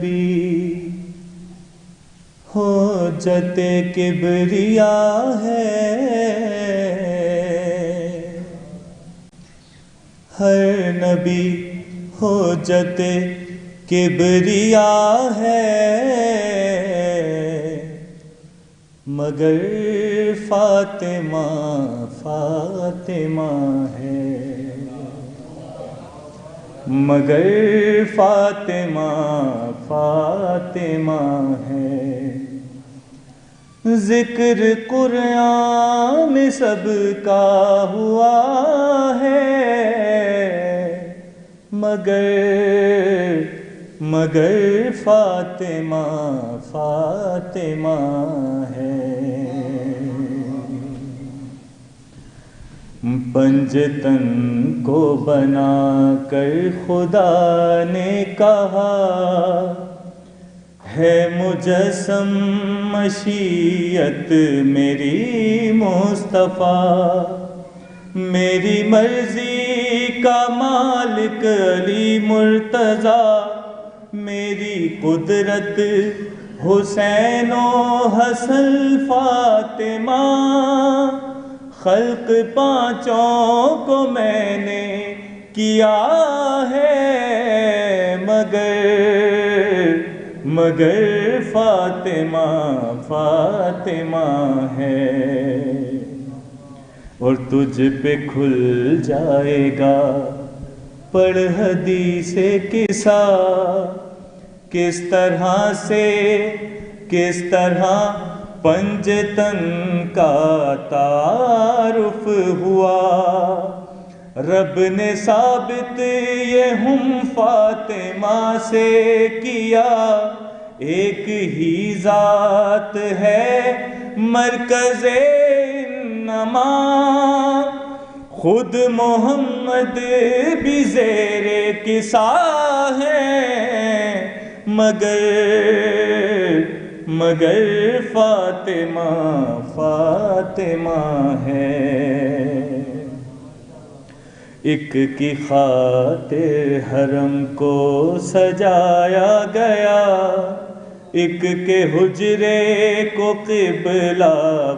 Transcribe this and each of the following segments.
نبی حجت کبریا ہے، ہر نبی حجت کبریا ہے، مگر فاطمہ فاطمہ ہے، مگر فاطمہ فاطمہ ہے۔ ذکر قرآن میں سب کا ہوا ہے، مگر فاطمہ فاطمہ ہے۔ پنجتن کو بنا کر خدا نے کہا، ہے مجسم مشیت میری مصطفیٰ، میری مرضی کا مالک علی مرتضیٰ، میری قدرت حسین و حسن فاطمہ، خلق پانچوں کو میں نے کیا ہے، مگر فاطمہ فاطمہ ہے۔ اور تجھ پہ کھل جائے گا پڑھ حدیث قصہ، کس طرح پنجتن کا تعارف ہوا، رب نے ثابت یہ ہم فاطمہ سے کیا، ایک ہی ذات ہے مرکز انما، خود محمد بھی زیر کسا ہے، مگر فاطمہ فاطمہ ہے۔ ایک کی خاطر حرم کو سجایا گیا، ایک کے حجرے کو قبلہ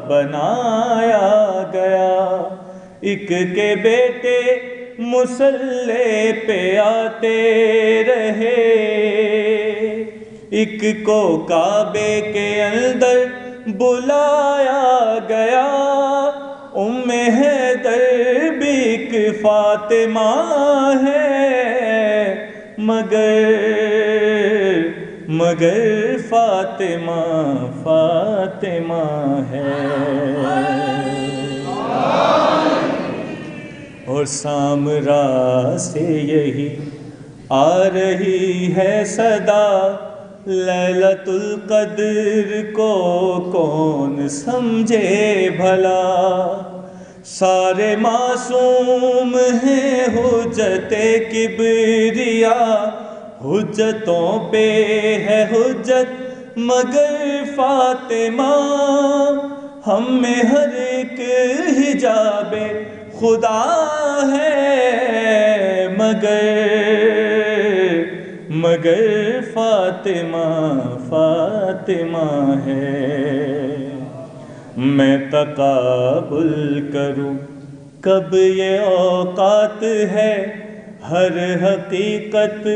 بنایا گیا، ایک کے بیٹے مصلی پہ آتے رہے، ایک کو کعبے کے اندر بلایا گیا، ام حیدر بھی ایک فاطمہ ہے، مگر فاطمہ فاطمہ ہے۔ اور سامرا سے یہی آ رہی ہے صدا، لیلۃ القدر کو کون سمجھے بھلا، سارے معصوم ہیں حجت کبریا، حجتوں پہ ہے حجت مگر فاطمہ، ہم میں ہر ایک حجاب خدا ہے، مگر فاطمہ فاطمہ ہے۔ میں تقابل کروں کب یہ اوقات ہے، ہر حقیقت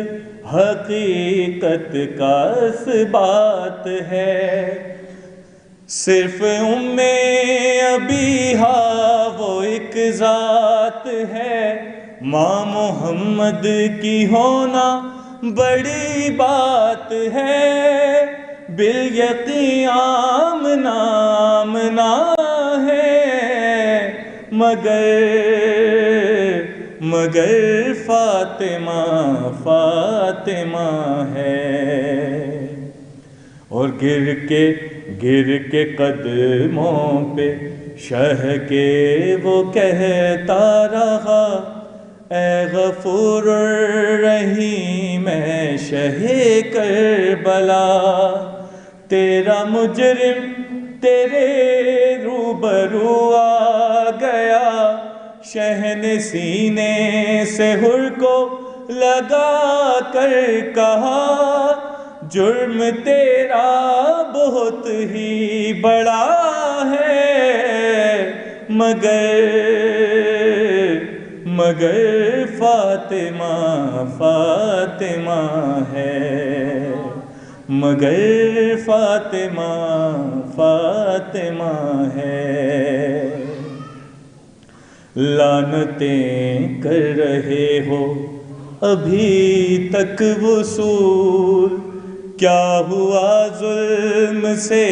حقیقت کا اثبات ہے، صرف ام ابیہا وہ ایک ذات ہے، ماں محمد کی ہونا بڑی بات ہے، بالیقین آمنہ آمنہ ہے، مگر فاطمہ فاطمہ ہے۔ اور گر کے قدموں پہ شہ کے وہ کہتا رہا، اے غفور الرحیم اے شہ کربلا، تیرا مجرم تیرے روبرو آ گیا، شہن سینے سے ہر کو لگا کر کہا، جرم تیرا بہت ہی بڑا ہے، مگر فاطمہ فاطمہ ہے، مگر فاطمہ فاطمہ ہے۔ لعنتیں کر رہے ہو ابھی تک وصول، کیا ہوا ظلم سے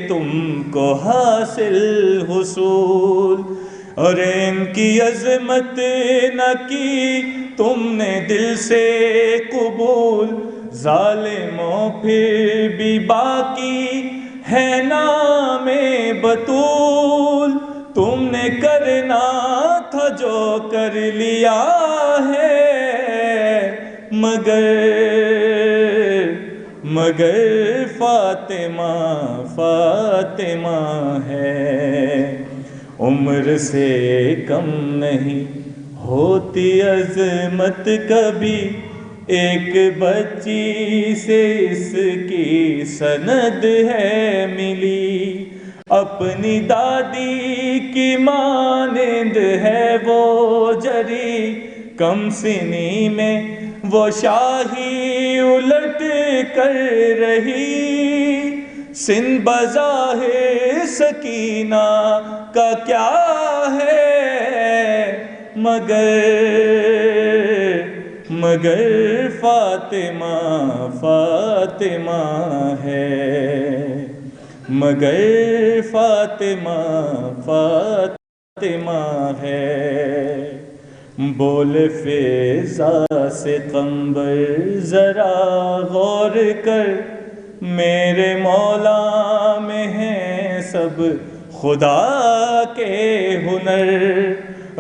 تم کو حاصل حصول؟ اور ان کی عظمت نہ کی تم نے دل سے قبول، ظالموں پھر بھی باقی ہے نام بطول۔ تم نے کرنا تھا جو کر لیا ہے، مگر فاطمہ فاطمہ ہے۔ عمر سے کم نہیں ہوتی عظمت کبھی، ایک بچی سے اس کی سند ہے ملی، اپنی دادی کی مانند ہے وہ جری، کم سنی میں وہ شاہی الٹ کر رہی، سن بظاہر سکینہ کا کیا ہے، مگر فاطمہ فاطمہ ہے، مگر فاطمہ فاطمہ ہے۔ بول فضا سے قمبر ذرا غور کر، میرے مولا میں ہیں سب خدا کے ہنر،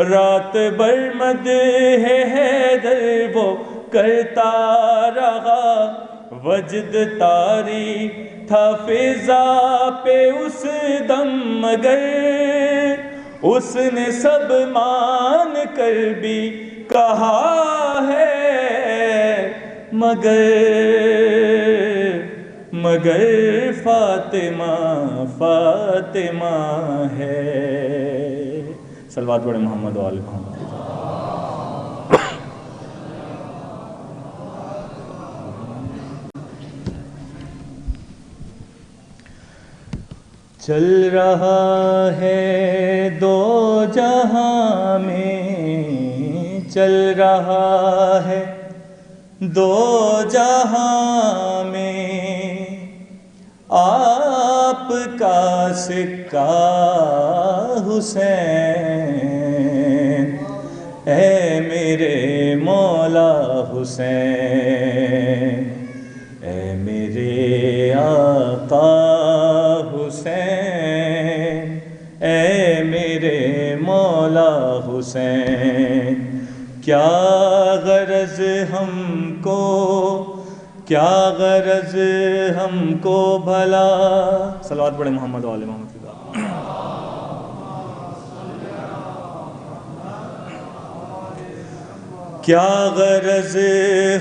رات بر مدح حیدر وہ کرتا رہا، وجد طاری تھا فضا پہ اس دم، مگر اس نے سب مان کر بھی کہا ہے، مگر فاطمہ فاطمہ ہے۔ صلوات پڑھیں محمد و آل محمد۔ چل رہا ہے دو جہاں میں، چل رہا ہے دو جہاں میں، آپ کا سکہ حسین، اے میرے مولا حسین، اے میرے آقا حسین، اے میرے مولا حسین، کیا غرض ہم کو بھلا۔ صلوات پڑھیں محمد و آل محمد کی ذات۔ کیا غرض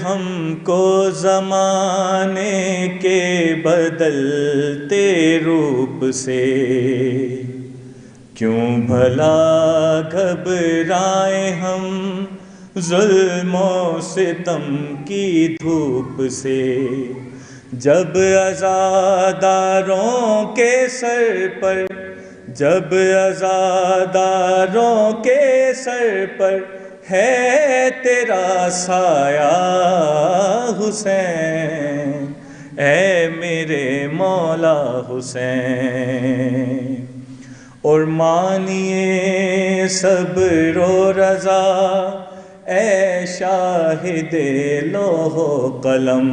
ہم کو زمانے کے بدلتے روپ سے، کیوں بھلا گھبرائیں ہم ظلم و ستم کی دھوپ سے، جب عزاداروں کے سر پر ہے تیرا سایہ حسین، اے میرے مولا حسین، اور مانیے صبر و رضا اے شاہد لوح و قلم،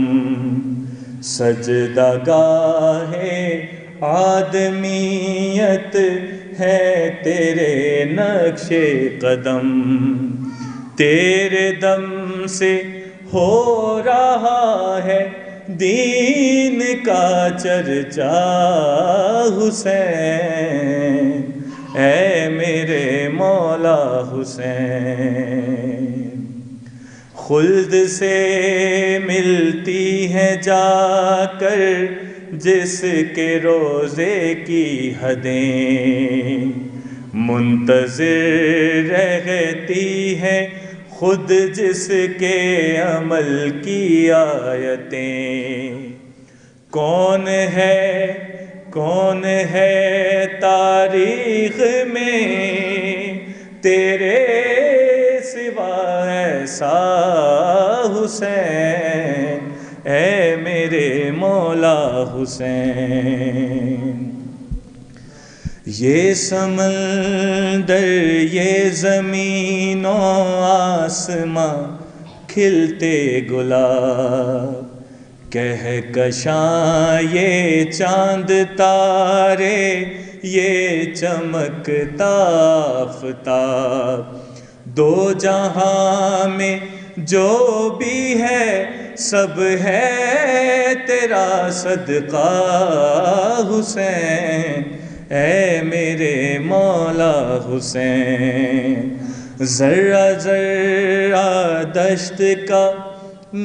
سجدہ گاہ آدمیت ہے تیرے نقش قدم، تیرے دم سے ہو رہا ہے دین کا چرچا حسین، اے میرے مولا حسین، خلد سے ملتی ہیں جا کر جس کے روزے کی حدیں، منتظر رہتی ہیں خود جس کے عمل کی آیتیں۔ کون ہے تاریخ میں تیرے سوا ایسا حسین، اے میرے مولا حسین۔ یہ سمندر یہ زمین و آسماں کھلتے گلاب، کہکشاں یہ چاند تارے یہ چمکتا آفتاب، دو جہاں میں جو بھی ہے سب ہے تیرا صدقہ حسین، اے میرے مولا حسین۔ ذرہ ذرہ دشت کا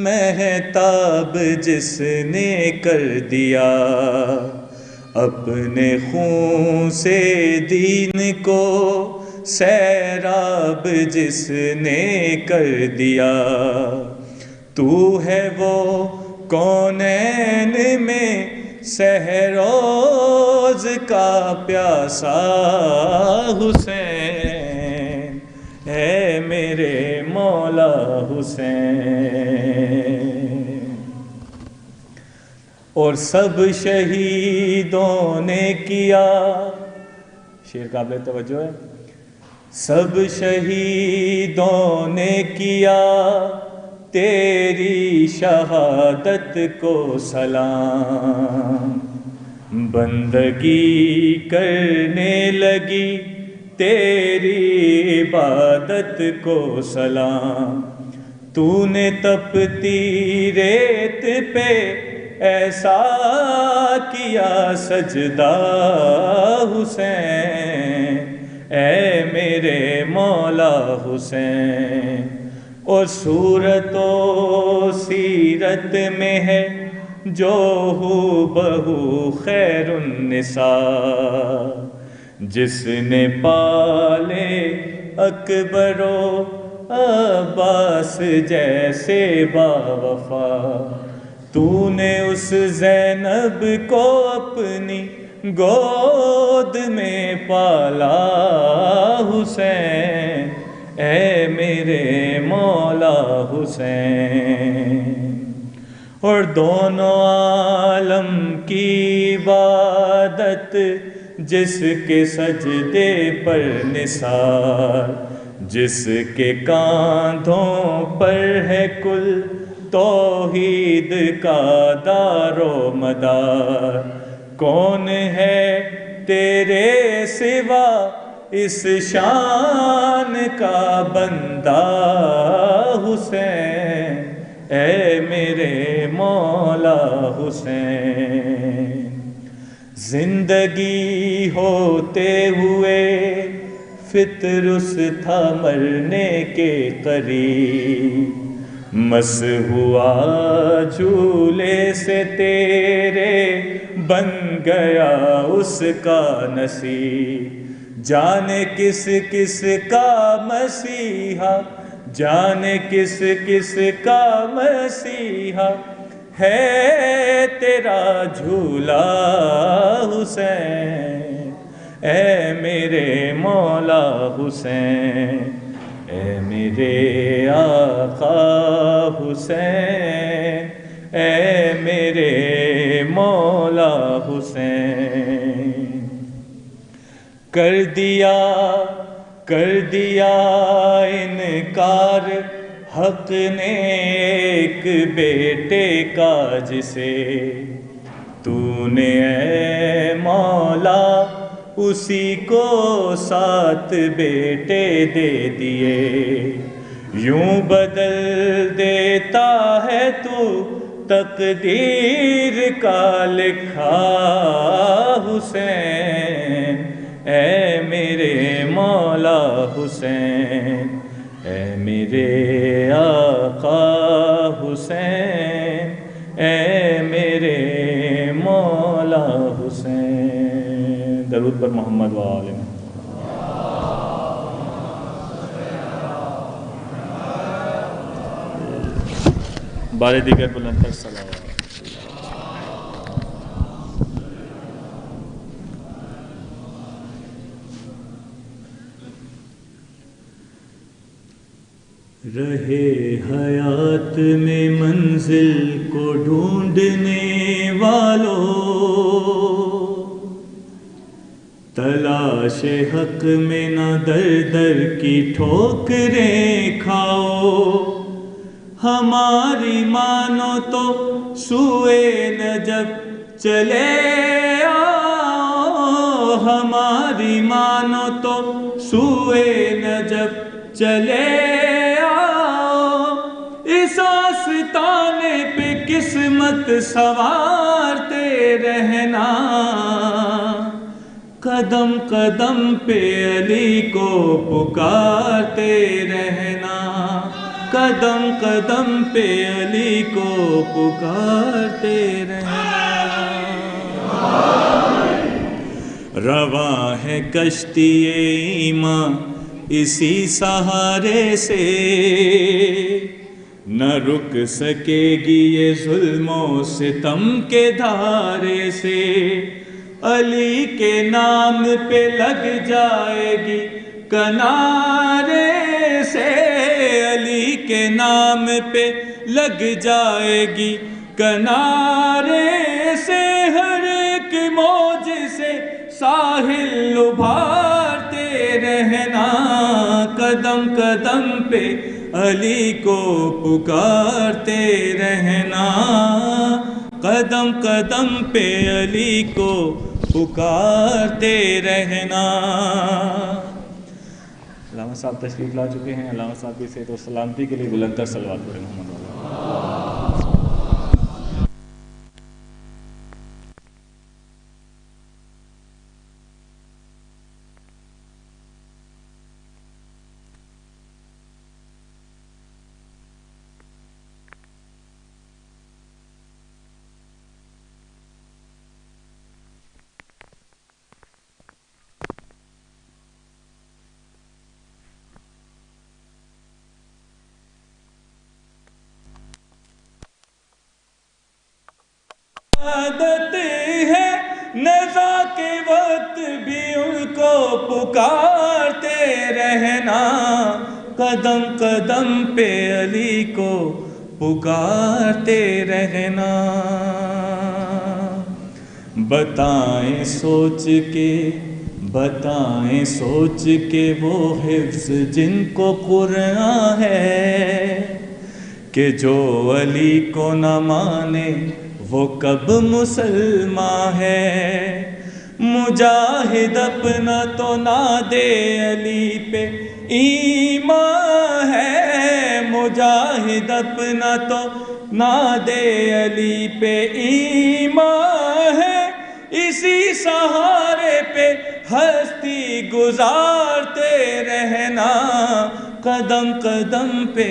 مہتاب جس نے کر دیا، اپنے خون سے دین کو سیراب جس نے کر دیا، تو ہے وہ کونین میں سحروز کا پیاسا حسین، اے میرے مولا حسین۔ اور سب شہیدوں نے کیا، شعر قابل توجہ ہے، سب شہیدوں نے کیا تیری شہادت کو سلام، بندگی کرنے لگی تیری عبادت کو سلام، تو نے تپتی ریت پہ ایسا کیا سجدہ حسین، اے میرے مولا حسین۔ اور صورت و سیرت میں ہے جو ہو بہو خیر النساء، جس نے پالے اکبر و عباس جیسے باوفا، تو نے اس زینب کو اپنی گود میں پالا حسین، اے میرے مولا حسین۔ اور دونوں عالم کی عبادت جس کے سجدے پر نثار، جس کے کاندھوں پر ہے کل توحید کا دار و مدار، کون ہے تیرے سوا اس شان کا بندہ حسین، اے میرے مولا حسین۔ زندگی ہوتے ہوئے فطرس تھا مرنے کے قریب، مس ہوا جھولے سے تیرے بن گیا اس کا نصیب، جانے کس کس کا مسیحا، جانے کس کس کا مسیحا ہے تیرا جھولا حسین، اے میرے مولا حسین، اے میرے آقا حسین، اے میرے مولا حسین۔ کر دیا انکار حق نے ایک بیٹے کا جسے، تو نے اے مولا اسی کو 7 بیٹے دے دیے، یوں بدل دیتا ہے تو تقدیر کا لکھا حسین، اے میرے مولا حسین۔ اے میرے آقا حسین، اے میرے مولا حسین۔ درود پر محمد و آل محمد۔ بارے دیگر بلندر صلوات۔ رہے حیات میں منزل کو ڈھونڈنے والوں، تلاش حق میں نہ در در کی ٹھوکریں کھاؤ، ہماری مانو تو سوئے نجف چلے آؤ، ہماری مانو تو سوئے نجف چلے آؤ، اس آستانے پہ قسمت سنوارتے رہنا، قدم قدم پہ علی کو پکارتے رہنا، قدم قدم پہ علی کو پکارتے رہنا۔ رواں ہے کشتی ایمان اسی سہارے سے، نہ رک سکے گی یہ ظلم و ستم کے دھارے سے، علی کے نام پہ لگ جائے گی کنارے سے، علی کے نام پہ لگ جائے گی کنارے سے، ہر ایک موج سے ساحل ابھارتے رہنا، قدم قدم پہ علی کو پکارتے رہنا، قدم قدم پہ علی کو پکارتے رہنا۔ علامہ صاحب تشریف لا چکے ہیں، علامہ صاحب کی صحت و سلامتی کے لیے بلند تر صلوات پڑھیں محمد اللہ۔ عادت ہے نزا کے وقت بھی ان کو پکارتے رہنا، قدم قدم پہ علی کو پکارتے رہنا، بتائیں سوچ کے وہ حفظ جن کو قرآن ہے، کہ جو علی کو نہ مانے وہ کب مسلمان ہے، مجاہد اپنا تو نہ دے علی پہ ایمان ہے، مجاہد اپنا تو نہ دے علی پہ ایمان ہے، اسی سہارے پہ ہستی گزارتے رہنا، قدم قدم پہ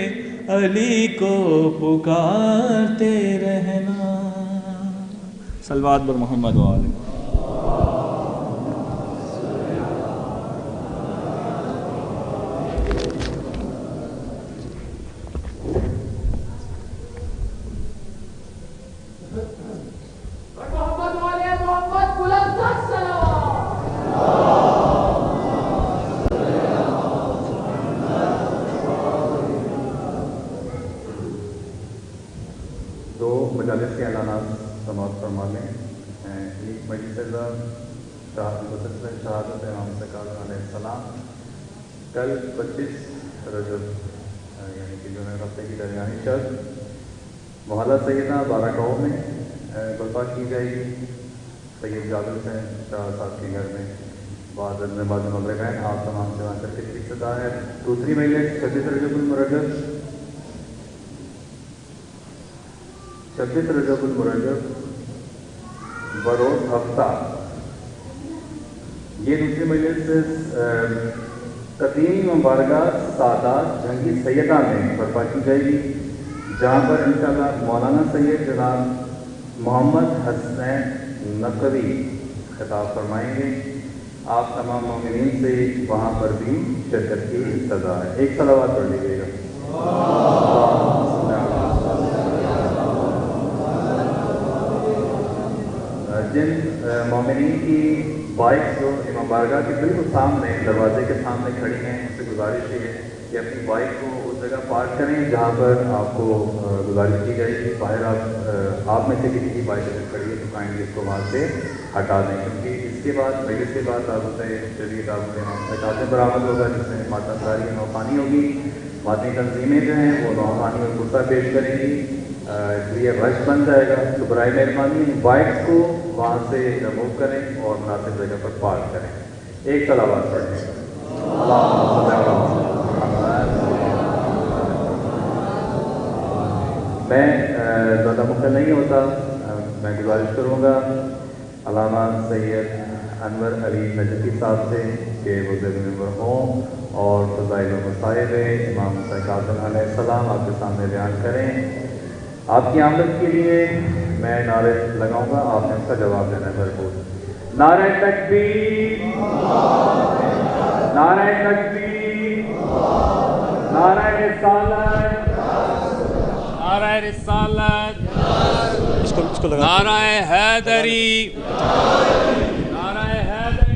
علی کو پکارتے رہنا۔ صلوات بر محمد و آل محمد۔ دو مجالس کے اعلانات سماعت فرما لیں۔ ایک مجلس شہادت امام سرکار علیہ السلام کل 25 رجب یعنی کہ جو ہے ہفتے کی درمیانی شب محلہ سیدنا بارہ میں برپا کی جائے گی، سید جابر حسین شاہ صاحب کے گھر میں بعد مغرب ہے۔ آپ تمام سے وہاں کر کے ابتدا ہے۔ دوسری مجلس 26 رجب المرجب بروز ہفتہ، یہ دوسری مجلس قدیم مبارکہ سادات جنگی سیدہ میں برپا کی جائے گی، جہاں پر انشاءاللہ مولانا سید جناب محمد حسین نقوی خطاب فرمائیں گے۔ آپ تمام مومنین سے وہاں پر بھی شرکت کی استدعا ہے۔ ایک صلوات پڑھ لیجیے گا۔ جن مومنین کی بائک جو امام بارگاہ کے بالکل سامنے دروازے کے سامنے کھڑی ہیں، ان سے گزارش یہ ہے کہ اپنی بائک کو اس جگہ پارک کریں جہاں پر آپ کو گزارش کی جائے گی۔ باہر آپ میں سے کسی کی بائک اگر کھڑی ہے تو کائنڈلی اس کو وہاں سے ہٹا دیں، کیونکہ اس کے بعد مجلس کے بعد آپ ہوتا ہے چلیے ہٹاتے برآمد ہوگا، جس میں ماتا ساری نوخوانی ہوگی۔ مادنی تنظیمیں جو ہیں وہ نوخوانی اور کرتا پیش کریں گی، اس لیے رش بن جائے گا۔ تو برائے مہربانی بائکس کو وہاں سے ریموو کریں اور مناسب جگہ پر پارک کریں۔ ایک صلوات پڑھیں۔ میں زیادہ مختصر نہیں ہوتا، میں گزارش کروں گا علامہ سید انور علی نجفی صاحب سے کہ وہ زیر ممبر ہوں اور فضائل و مصائب امام حسین کاظم علیہ السلام آپ کے سامنے بیان کریں۔ آپ کی آمد کے لیے میں نعرے لگاؤں گا، آپ نے اس کا جواب دینا ہے بھرپور۔ نعرہ تکبیر، نعرہ تکبیر، نعرہ رسالت، نعرہ رسالت، نعرہ حیدری، نعرہ حیدری۔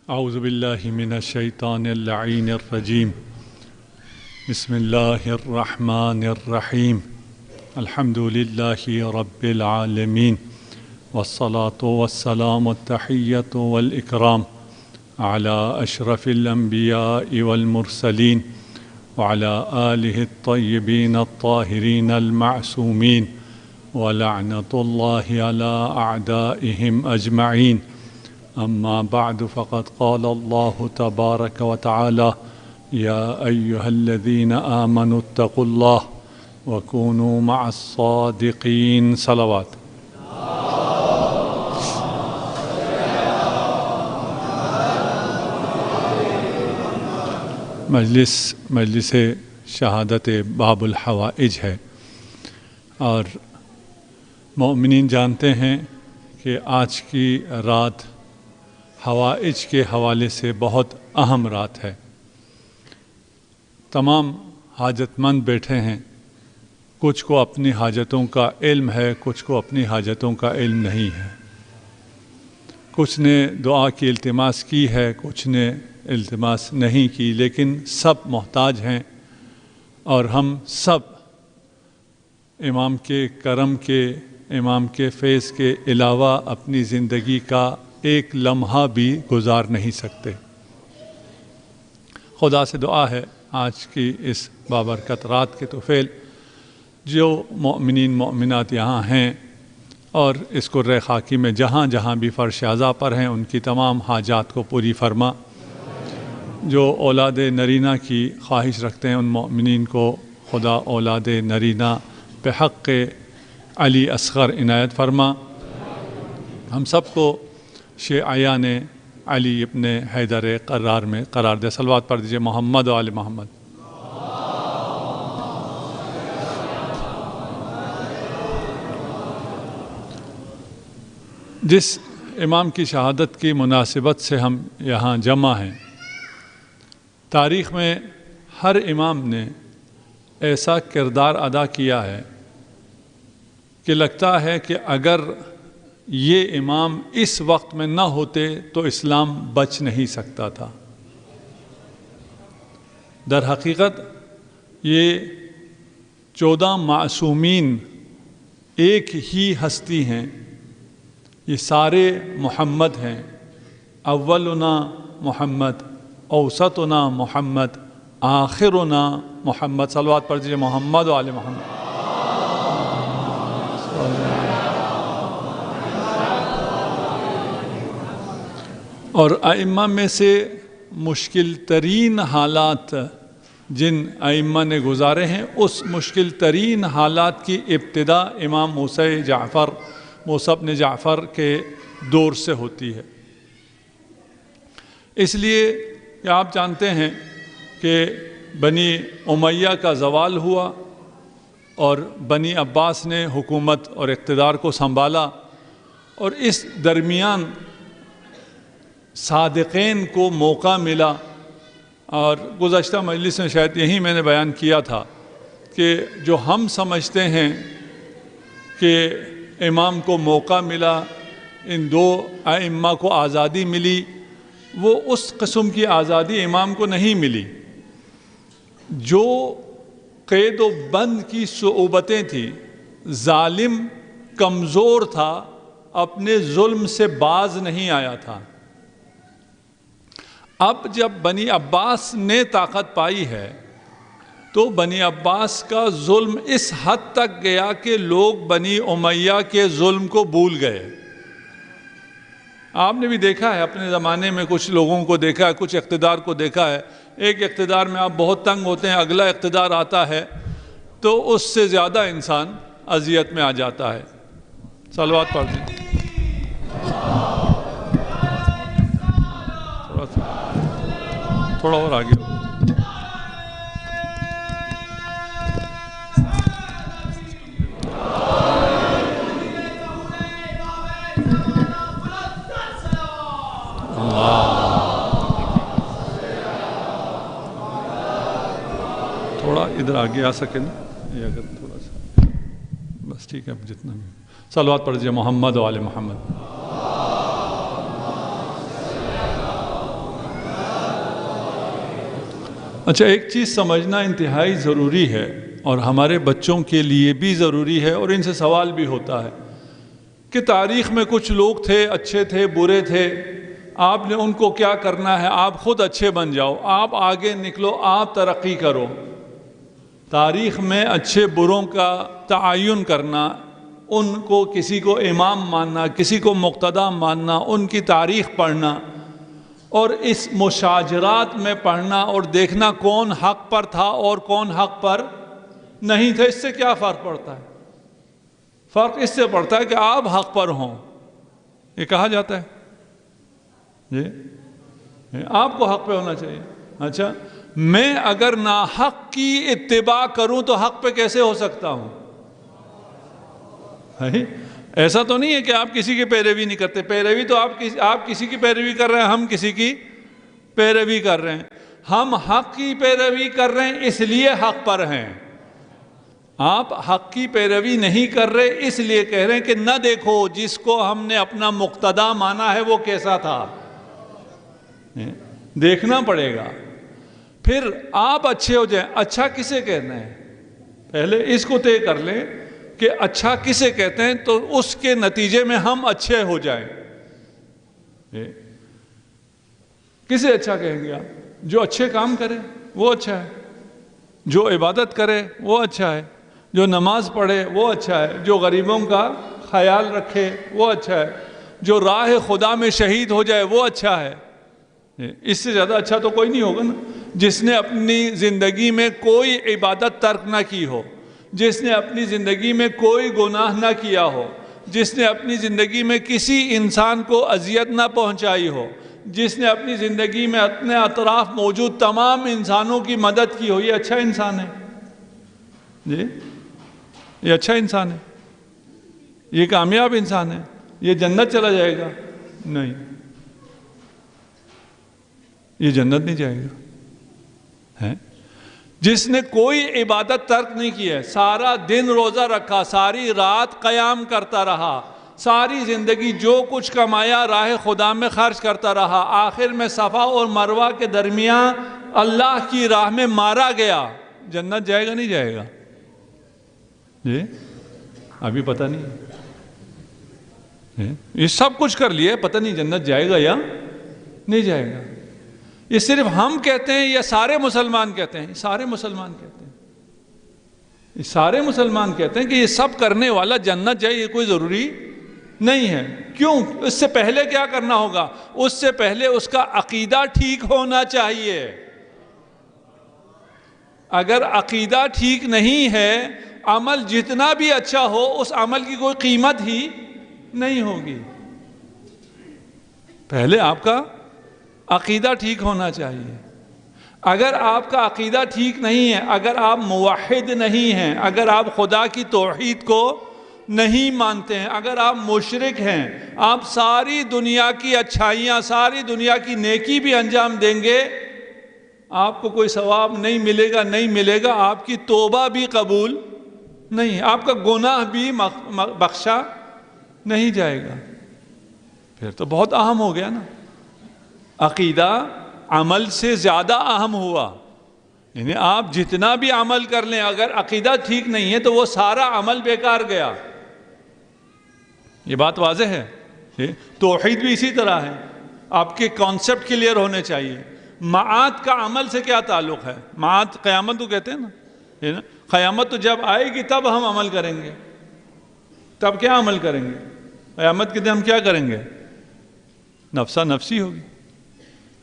اعوذ باللہ من الشیطان اللعین الرجیم، بسم اللہ الرحمن الرحیم، الحمد للہ رب العالمین، والصلاة والسلام التحیۃ والاکرام علی اشرف الانبیاء والمرسلین وعلی آلہ الطیبین الطاہرین المعصومین ولعنۃ اللہ علی اعدائہم اجمعین۔ اما بعد فقد قال الله تبارك وتعالى يا أيها الذين آمنوا اتقوا الله وكونوا مع الصادقين۔ صلوات۔ مجلس شہادت باب الحوائج ہے، اور مومنین جانتے ہیں کہ آج کی رات حوائج کے حوالے سے بہت اہم رات ہے۔ تمام حاجت مند بیٹھے ہیں، کچھ کو اپنی حاجتوں کا علم ہے، کچھ کو اپنی حاجتوں کا علم نہیں ہے، کچھ نے دعا کی التماس کی ہے، کچھ نے التماس نہیں کی، لیکن سب محتاج ہیں، اور ہم سب امام کے کرم کے، امام کے فیض کے علاوہ اپنی زندگی کا ایک لمحہ بھی گزار نہیں سکتے۔ خدا سے دعا ہے آج کی اس بابرکت رات کے طفیل جو مومنین مومنات یہاں ہیں اور اس قرۂ خاکی میں جہاں جہاں بھی فرش اعضاء پر ہیں، ان کی تمام حاجات کو پوری فرما۔ جو اولاد نرینہ کی خواہش رکھتے ہیں ان مومنین کو خدا اولاد نرینہ پہ حق علی اصغر عنایت فرما۔ ہم سب کو شیعیان علی ابن حیدر قرار میں قرار دے۔ صلوات پڑھ دیجئے محمد و آل محمد۔ جس امام کی شہادت کی مناسبت سے ہم یہاں جمع ہیں، تاریخ میں ہر امام نے ایسا کردار ادا کیا ہے کہ لگتا ہے کہ اگر یہ امام اس وقت میں نہ ہوتے تو اسلام بچ نہیں سکتا تھا۔ در حقیقت یہ 14 معصومین ایک ہی ہستی ہیں، یہ سارے محمد ہیں، اولنا محمد، اوسطنا محمد، آخرنا محمد۔ صلوات پڑھ دیجیے محمد و آل محمد۔ اور ائمہ میں سے مشکل ترین حالات جن ائمہ نے گزارے ہیں، اس مشکل ترین حالات کی ابتدا امام موسیٰ بن جعفر کے دور سے ہوتی ہے۔ اس لیے کہ آپ جانتے ہیں کہ بنی امیہ کا زوال ہوا اور بنی عباس نے حکومت اور اقتدار کو سنبھالا، اور اس درمیان صادقین کو موقع ملا۔ اور گزشتہ مجلس میں شاید یہی میں نے بیان کیا تھا کہ جو ہم سمجھتے ہیں کہ امام کو موقع ملا، ان دو ائمہ کو آزادی ملی، وہ اس قسم کی آزادی امام کو نہیں ملی۔ جو قید و بند کی صعوبتیں تھیں، ظالم کمزور تھا، اپنے ظلم سے باز نہیں آیا تھا۔ اب جب بنی عباس نے طاقت پائی ہے تو بنی عباس کا ظلم اس حد تک گیا کہ لوگ بنی امیہ کے ظلم کو بھول گئے۔ آپ نے بھی دیکھا ہے، اپنے زمانے میں کچھ لوگوں کو دیکھا ہے، کچھ اقتدار کو دیکھا ہے، ایک اقتدار میں آپ بہت تنگ ہوتے ہیں، اگلا اقتدار آتا ہے تو اس سے زیادہ انسان اذیت میں آ جاتا ہے۔ صلوات پڑھ دیں۔ تھوڑا اور آگے۔ تھوڑا ادھر آگے آ سکے نا، یہ اگر تھوڑا سا، بس ٹھیک ہے، جتنا بھی۔ صلوات پڑھ دیجیے محمد و آل محمد۔ اچھا، ایک چیز سمجھنا انتہائی ضروری ہے اور ہمارے بچوں کے لیے بھی ضروری ہے، اور ان سے سوال بھی ہوتا ہے کہ تاریخ میں کچھ لوگ تھے، اچھے تھے، برے تھے، آپ نے ان کو کیا کرنا ہے؟ آپ خود اچھے بن جاؤ، آپ آگے نکلو، آپ ترقی کرو۔ تاریخ میں اچھے بروں کا تعین کرنا، ان کو کسی کو امام ماننا، کسی کو مقتدی ماننا، ان کی تاریخ پڑھنا اور اس مشاجرات میں پڑھنا اور دیکھنا کون حق پر تھا اور کون حق پر نہیں تھا، اس سے کیا فرق پڑتا ہے؟ فرق اس سے پڑتا ہے کہ آپ حق پر ہوں، یہ کہا جاتا ہے جی آپ کو حق پہ ہونا چاہیے۔ اچھا، میں اگر ناحق کی اتباع کروں تو حق پہ کیسے ہو سکتا ہوں؟ ایسا تو نہیں ہے کہ آپ کسی کی پیروی نہیں کرتے، پیروی تو آپ کسی کی پیروی کر رہے ہیں، ہم کسی کی پیروی کر رہے ہیں، ہم حق کی پیروی کر رہے ہیں اس لیے حق پر ہیں۔ آپ حق کی پیروی نہیں کر رہے اس لیے کہہ رہے ہیں کہ نہ دیکھو جس کو ہم نے اپنا مقتدی مانا ہے وہ کیسا تھا، دیکھنا پڑے گا، پھر آپ اچھے ہو جائیں۔ اچھا کسے کہنا ہے؟ پہلے اس کو طے کر لیں کہ اچھا کسے کہتے ہیں، تو اس کے نتیجے میں ہم اچھے ہو جائیں۔ کسے اچھا کہیں گے آپ؟ جو اچھے کام کرے وہ اچھا ہے، جو عبادت کرے وہ اچھا ہے، جو نماز پڑھے وہ اچھا ہے، جو غریبوں کا خیال رکھے وہ اچھا ہے، جو راہ خدا میں شہید ہو جائے وہ اچھا ہے۔ اس سے زیادہ اچھا تو کوئی نہیں ہوگا نا۔ جس نے اپنی زندگی میں کوئی عبادت ترک نہ کی ہو، جس نے اپنی زندگی میں کوئی گناہ نہ کیا ہو، جس نے اپنی زندگی میں کسی انسان کو اذیت نہ پہنچائی ہو، جس نے اپنی زندگی میں اپنے اطراف موجود تمام انسانوں کی مدد کی ہو، یہ اچھا انسان ہے جی، یہ اچھا انسان ہے، یہ کامیاب انسان ہے، یہ جنت چلا جائے گا؟ نہیں، یہ جنت نہیں جائے گا۔ ہے جس نے کوئی عبادت ترک نہیں کی ہے، سارا دن روزہ رکھا، ساری رات قیام کرتا رہا، ساری زندگی جو کچھ کمایا راہ خدا میں خرچ کرتا رہا، آخر میں صفا اور مروہ کے درمیان اللہ کی راہ میں مارا گیا، جنت جائے گا نہیں جائے گا؟ جی ابھی پتہ نہیں، یہ سب کچھ کر لیا، پتہ نہیں جنت جائے گا یا نہیں جائے گا۔ یہ صرف ہم کہتے ہیں یا سارے مسلمان کہتے ہیں؟ سارے مسلمان کہتے ہیں، یہ سارے مسلمان کہتے ہیں کہ یہ سب کرنے والا جنت جائے یہ کوئی ضروری نہیں ہے۔ کیوں؟ اس سے پہلے کیا کرنا ہوگا؟ اس سے پہلے اس کا عقیدہ ٹھیک ہونا چاہیے۔ اگر عقیدہ ٹھیک نہیں ہے، عمل جتنا بھی اچھا ہو اس عمل کی کوئی قیمت ہی نہیں ہوگی۔ پہلے آپ کا عقیدہ ٹھیک ہونا چاہیے۔ اگر آپ کا عقیدہ ٹھیک نہیں ہے، اگر آپ موحد نہیں ہیں، اگر آپ خدا کی توحید کو نہیں مانتے ہیں، اگر آپ مشرک ہیں، آپ ساری دنیا کی اچھائیاں، ساری دنیا کی نیکی بھی انجام دیں گے، آپ کو کوئی ثواب نہیں ملے گا، نہیں ملے گا، آپ کی توبہ بھی قبول نہیں، آپ کا گناہ بھی بخشا نہیں جائے گا۔ پھر تو بہت اہم ہو گیا نا، عقیدہ عمل سے زیادہ اہم ہوا۔ یعنی آپ جتنا بھی عمل کر لیں، اگر عقیدہ ٹھیک نہیں ہے تو وہ سارا عمل بیکار گیا۔ یہ بات واضح ہے۔ توحید بھی اسی طرح ہے، آپ کے کانسیپٹ کلیئر ہونے چاہیے۔ معاد کا عمل سے کیا تعلق ہے؟ معاد قیامت تو کہتے ہیں نا، قیامت تو جب آئے گی تب ہم عمل کریں گے۔ تب کیا عمل کریں گے؟ قیامت کے دن ہم کیا کریں گے؟ نفسا نفسی ہوگی،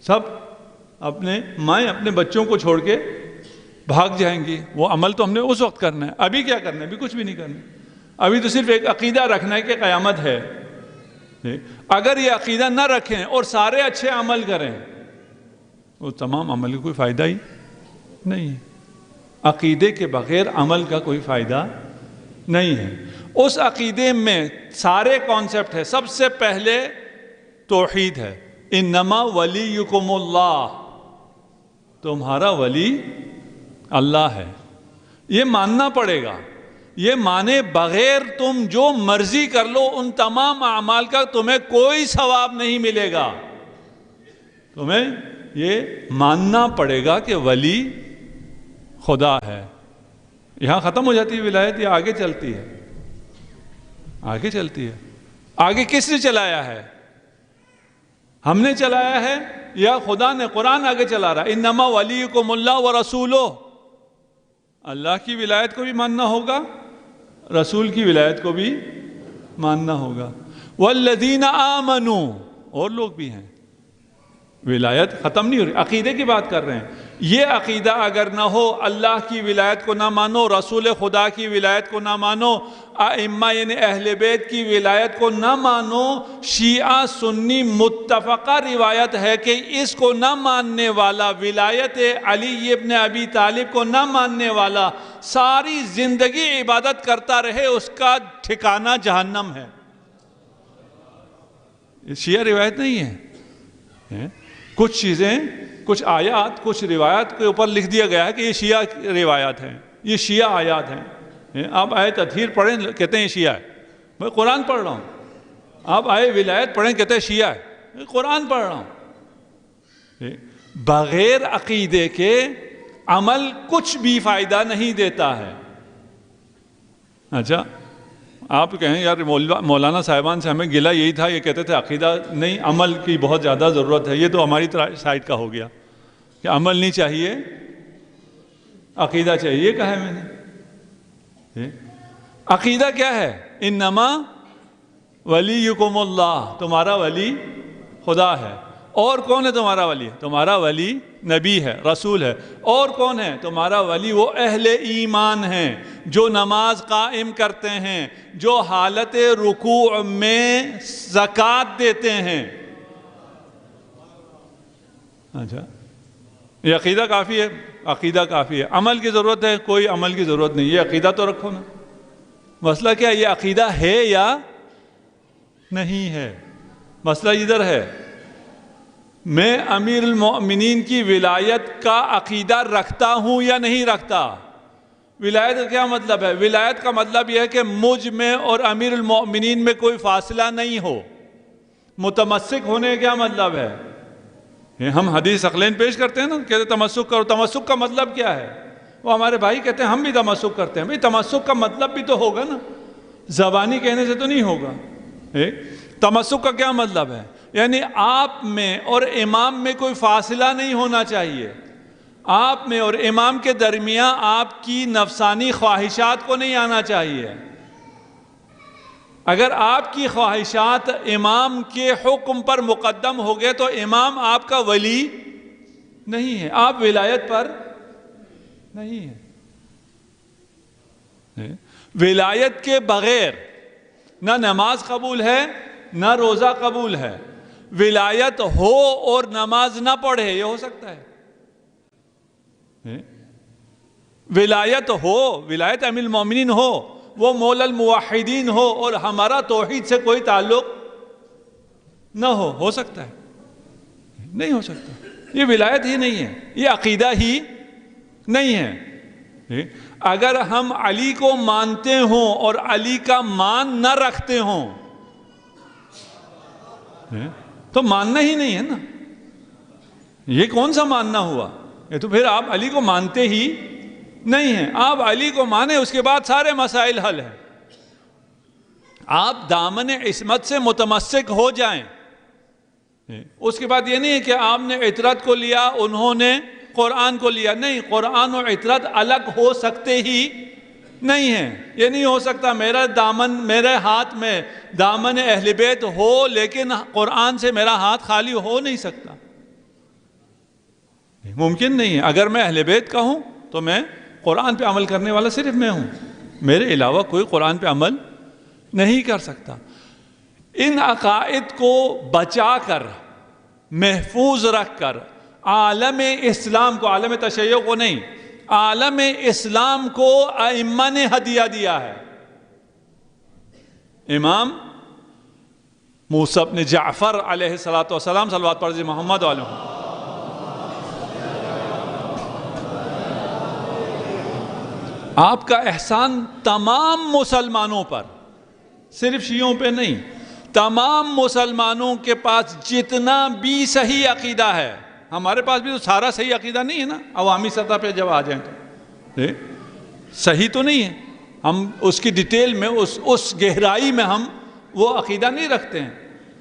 سب اپنے مائیں اپنے بچوں کو چھوڑ کے بھاگ جائیں گی۔ وہ عمل تو ہم نے اس وقت کرنا ہے، ابھی کیا کرنا ہے؟ ابھی کچھ بھی نہیں کرنا، ابھی تو صرف ایک عقیدہ رکھنا ہے کہ قیامت ہے۔ اگر یہ عقیدہ نہ رکھیں اور سارے اچھے عمل کریں، وہ تمام عمل کا کوئی فائدہ ہی نہیں ہے۔ عقیدے کے بغیر عمل کا کوئی فائدہ نہیں ہے۔ اس عقیدے میں سارے کانسیپٹ ہے۔ سب سے پہلے توحید ہے، انما ولیکم اللہ، تمہارا ولی اللہ ہے۔ یہ ماننا پڑے گا، یہ مانے بغیر تم جو مرضی کر لو، ان تمام اعمال کا تمہیں کوئی ثواب نہیں ملے گا۔ تمہیں یہ ماننا پڑے گا کہ ولی خدا ہے۔ یہاں ختم ہو جاتی ہے ولایت یا آگے چلتی ہے؟ آگے چلتی ہے۔ آگے کس نے چلایا ہے؟ ہم نے چلایا ہے یا خدا نے؟ قرآن آگے چلا رہا ہے، انما ولیکم اللہ ورسولہ۔ اللہ کی ولایت کو بھی ماننا ہوگا، رسول کی ولایت کو بھی ماننا ہوگا۔ والذین آمنوا، اور لوگ بھی ہیں۔ ولایت ختم نہیں ہو رہی، عقیدے کی بات کر رہے ہیں۔ یہ عقیدہ اگر نہ ہو، اللہ کی ولایت کو نہ مانو، رسول خدا کی ولایت کو نہ مانو، ائمہ یعنی اہل بیت کی ولایت کو نہ مانو، شیعہ سنی متفقہ روایت ہے کہ اس کو نہ ماننے والا، ولایت علی ابن ابی طالب کو نہ ماننے والا ساری زندگی عبادت کرتا رہے، اس کا ٹھکانہ جہنم ہے۔ شیعہ روایت نہیں ہے۔ کچھ چیزیں، کچھ آیات، کچھ روایات کے اوپر لکھ دیا گیا ہے کہ یہ شیعہ روایات ہیں، یہ شیعہ آیات ہیں۔ آپ آئے تطہیر پڑھیں کہتے ہیں یہ شیعہ ہے، میں قرآن پڑھ رہا ہوں۔ آپ آئے ولایت پڑھیں کہتے ہیں شیعہ ہے، میں قرآن پڑھ رہا ہوں۔ بغیر عقیدے کے عمل کچھ بھی فائدہ نہیں دیتا ہے۔ اچھا آپ کہیں یار مولانا صاحبان سے ہمیں گلہ یہی تھا، یہ کہتے تھے عقیدہ نہیں، عمل کی بہت زیادہ ضرورت ہے۔ یہ تو ہماری سائڈ کا ہو گیا کہ عمل نہیں چاہیے، عقیدہ چاہیے۔ یہ کہا ہے میں نے۔ عقیدہ کیا ہے؟ انما ولیکم اللہ، تمہارا ولی خدا ہے۔ اور کون ہے تمہارا ولی؟ تمہارا ولی نبی ہے، رسول ہے۔ اور کون ہے تمہارا ولی؟ وہ اہل ایمان ہیں جو نماز قائم کرتے ہیں، جو حالت رکوع میں زکوٰۃ دیتے ہیں۔ اچھا یہ عقیدہ کافی ہے؟ عقیدہ کافی ہے۔ عمل کی ضرورت ہے؟ کوئی عمل کی ضرورت نہیں، یہ عقیدہ تو رکھو نا۔ مسئلہ کیا؟ یہ عقیدہ ہے یا نہیں ہے؟ مسئلہ ادھر ہے۔ میں امیر المؤمنین کی ولایت کا عقیدہ رکھتا ہوں یا نہیں رکھتا؟ ولایت کا کیا مطلب ہے؟ ولایت کا مطلب یہ ہے کہ مجھ میں اور امیر المؤمنین میں کوئی فاصلہ نہیں ہو۔ متمسک ہونے کا کیا مطلب ہے؟ ہم حدیث عقلین پیش کرتے ہیں نا، کہتے تمسک کرو۔ تمسک کا مطلب کیا ہے؟ وہ ہمارے بھائی کہتے ہیں ہم بھی تمسک کرتے ہیں۔ بھئی تمسک کا مطلب بھی تو ہوگا نا، زبانی کہنے سے تو نہیں ہوگا۔ تمسک کا کیا مطلب ہے؟ یعنی آپ میں اور امام میں کوئی فاصلہ نہیں ہونا چاہیے۔ آپ میں اور امام کے درمیان آپ کی نفسانی خواہشات کو نہیں آنا چاہیے۔ اگر آپ کی خواہشات امام کے حکم پر مقدم ہو گئے تو امام آپ کا ولی نہیں ہے، آپ ولایت پر نہیں ہے۔ ولایت کے بغیر نہ نماز قبول ہے نہ روزہ قبول ہے۔ ولایت ہو اور نماز نہ پڑھے، یہ ہو سکتا ہے؟ ولایت ہو، ولایت امیر المومنین ہو، وہ مولا الموحدین ہو اور ہمارا توحید سے کوئی تعلق نہ ہو سکتا ہے؟ نہیں ہو سکتا۔ یہ ولایت ہی نہیں ہے، یہ عقیدہ ہی نہیں ہے۔ اگر ہم علی کو مانتے ہوں اور علی کا مان نہ رکھتے ہوں تو ماننا ہی نہیں ہے نا۔ یہ کون سا ماننا ہوا؟ یہ تو پھر آپ علی کو مانتے ہی نہیں ہیں۔ آپ علی کو مانیں، اس کے بعد سارے مسائل حل ہیں۔ آپ دامن عصمت سے متمسک ہو جائیں۔ اس کے بعد یہ نہیں ہے کہ آپ نے عطرت کو لیا، انہوں نے قرآن کو لیا۔ نہیں، قرآن اور عطرت الگ ہو سکتے ہی نہیں ہیں۔ یہ نہیں ہو سکتا میرا دامن، میرے ہاتھ میں دامن اہل بیت ہو لیکن قرآن سے میرا ہاتھ خالی ہو نہیں سکتا، ممکن نہیں ہے۔ اگر میں اہل بیت کا ہوں تو میں قرآن پہ عمل کرنے والا صرف میں ہوں، میرے علاوہ کوئی قرآن پہ عمل نہیں کر سکتا۔ ان عقائد کو بچا کر، محفوظ رکھ کر عالم اسلام کو، عالم تشیع کو نہیں، عالم اسلام کو ائمہ نے ہدیہ دیا ہے۔ امام موسیٰ بن جعفر علیہ السلام، صلوات پر محمد علیہ، آپ کا احسان تمام مسلمانوں پر، صرف شیعوں پہ نہیں، تمام مسلمانوں کے پاس جتنا بھی صحیح عقیدہ ہے، ہمارے پاس بھی تو سارا صحیح عقیدہ نہیں ہے نا، عوامی سطح پہ جب آ جائیں تو صحیح تو نہیں ہے، ہم اس کی ڈیٹیل میں اس گہرائی میں ہم وہ عقیدہ نہیں رکھتے ہیں،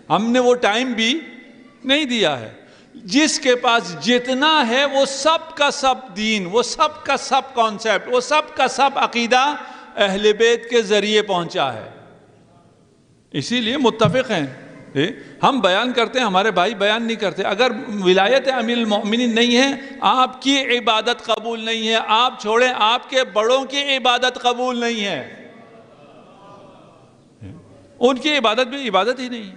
ہم نے وہ ٹائم بھی نہیں دیا ہے۔ جس کے پاس جتنا ہے وہ سب کا سب دین، وہ سب کا سب کانسیپٹ، وہ سب کا سب عقیدہ اہل بیت کے ذریعے پہنچا ہے، اسی لیے متفق ہیں۔ ہم بیان کرتے ہیں، ہمارے بھائی بیان نہیں کرتے۔ اگر ولایت امیر المؤمنین نہیں ہے، آپ کی عبادت قبول نہیں ہے۔ آپ چھوڑیں، آپ کے بڑوں کی عبادت قبول نہیں ہے، ان کی عبادت بھی عبادت ہی نہیں ہے۔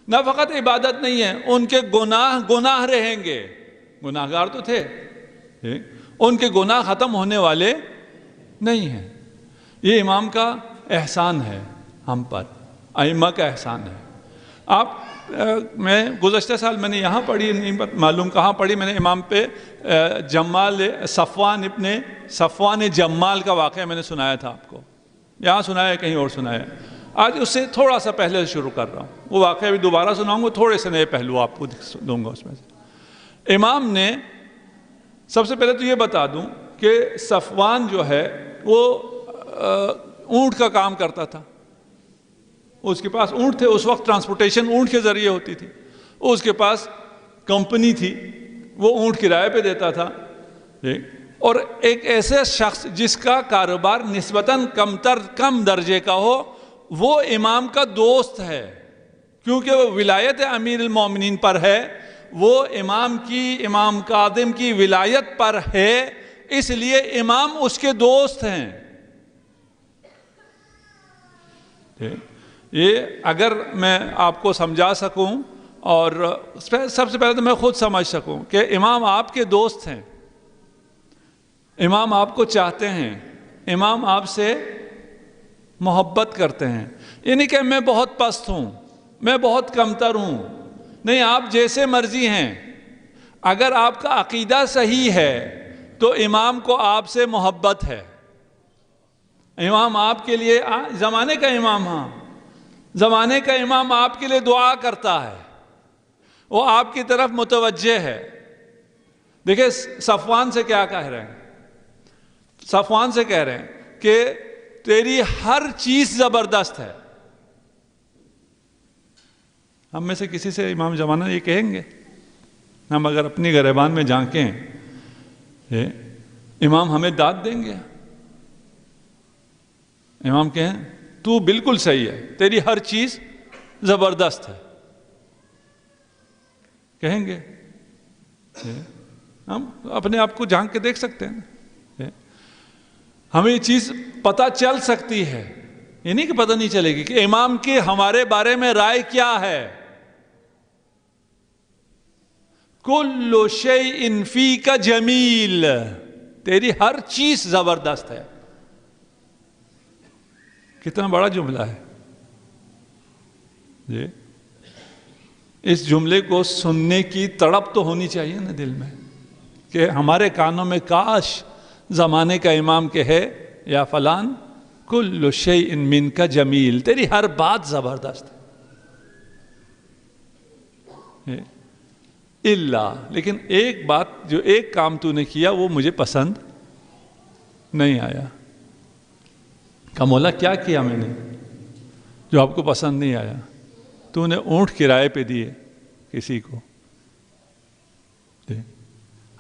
نہ فقط عبادت نہیں ہے، ان کے گناہ رہیں گے، گناہ گار تو تھے، ان کے گناہ ختم ہونے والے نہیں ہیں۔ یہ امام کا احسان ہے ہم پر، ائمہ کا احسان ہے۔ میں گزشتہ سال میں نے یہاں پڑھی، نہیں معلوم کہاں پڑھی، میں نے امام پہ صفوان جمال کا واقعہ میں نے سنایا تھا آپ کو، یہاں سنایا کہیں اور سنایا۔ آج اس سے تھوڑا سا پہلے شروع کر رہا ہوں، وہ واقعہ بھی دوبارہ سناؤں گا، تھوڑے سے نئے پہلو آپ کو دوں گا اس میں سے۔ امام نے، سب سے پہلے تو یہ بتا دوں کہ صفوان جو ہے وہ اونٹ کا کام کرتا تھا، اس کے پاس اونٹ تھے، اس وقت ٹرانسپورٹیشن اونٹ کے ذریعے ہوتی تھی، اس کے پاس کمپنی تھی، وہ اونٹ کرائے پہ دیتا تھا۔ اور ایک ایسے شخص جس کا کاروبار نسبتاً کم درجے کا ہو، وہ امام کا دوست ہے، کیونکہ وہ ولایت امیر المومنین پر ہے، وہ امام کاظم کی ولایت پر ہے، اس لیے امام اس کے دوست ہیں۔ یہ اگر میں آپ کو سمجھا سکوں اور سب سے پہلے تو میں خود سمجھ سکوں کہ امام آپ کے دوست ہیں، امام آپ کو چاہتے ہیں، امام آپ سے محبت کرتے ہیں۔ یہ نہیں کہ میں بہت پست ہوں، میں بہت کمتر ہوں، نہیں، آپ جیسے مرضی ہیں، اگر آپ کا عقیدہ صحیح ہے تو امام کو آپ سے محبت ہے. امام آپ کے لیے زمانے کا امام، ہاں زمانے کا امام آپ کے لیے دعا کرتا ہے، وہ آپ کی طرف متوجہ ہے. دیکھیں صفوان سے کیا کہہ رہے ہیں، صفوان سے کہہ رہے ہیں کہ تیری ہر چیز زبردست ہے. ہم میں سے کسی سے امام زمانہ یہ کہیں گے؟ ہم اگر اپنی گریبان میں جھانکیں امام ہمیں داد دیں گے؟ امام کہیں تو بالکل صحیح ہے، تیری ہر چیز زبردست ہے، کہیں گے؟ ہم اپنے آپ کو جھانک کے دیکھ سکتے ہیں. ہمیں یہ چیز پتہ چل سکتی ہے، یہ نہیں کہ پتہ نہیں چلے گی کہ امام کی ہمارے بارے میں رائے کیا ہے. کل شیء فیک جمیل، تیری ہر چیز زبردست ہے. کتنا بڑا جملہ ہے جی. اس جملے کو سننے کی تڑپ تو ہونی چاہیے نا دل میں، کہ ہمارے کانوں میں کاش زمانے کا امام کہے یا فلان کل شیء منک جمیل، تیری ہر بات زبردست ہے. لیکن ایک بات، جو ایک کام تو نے کیا وہ مجھے پسند نہیں آیا. کہا مولا کیا کیا میں نے جو آپ کو پسند نہیں آیا؟ تو نے اونٹ کرائے پہ دیے کسی کو،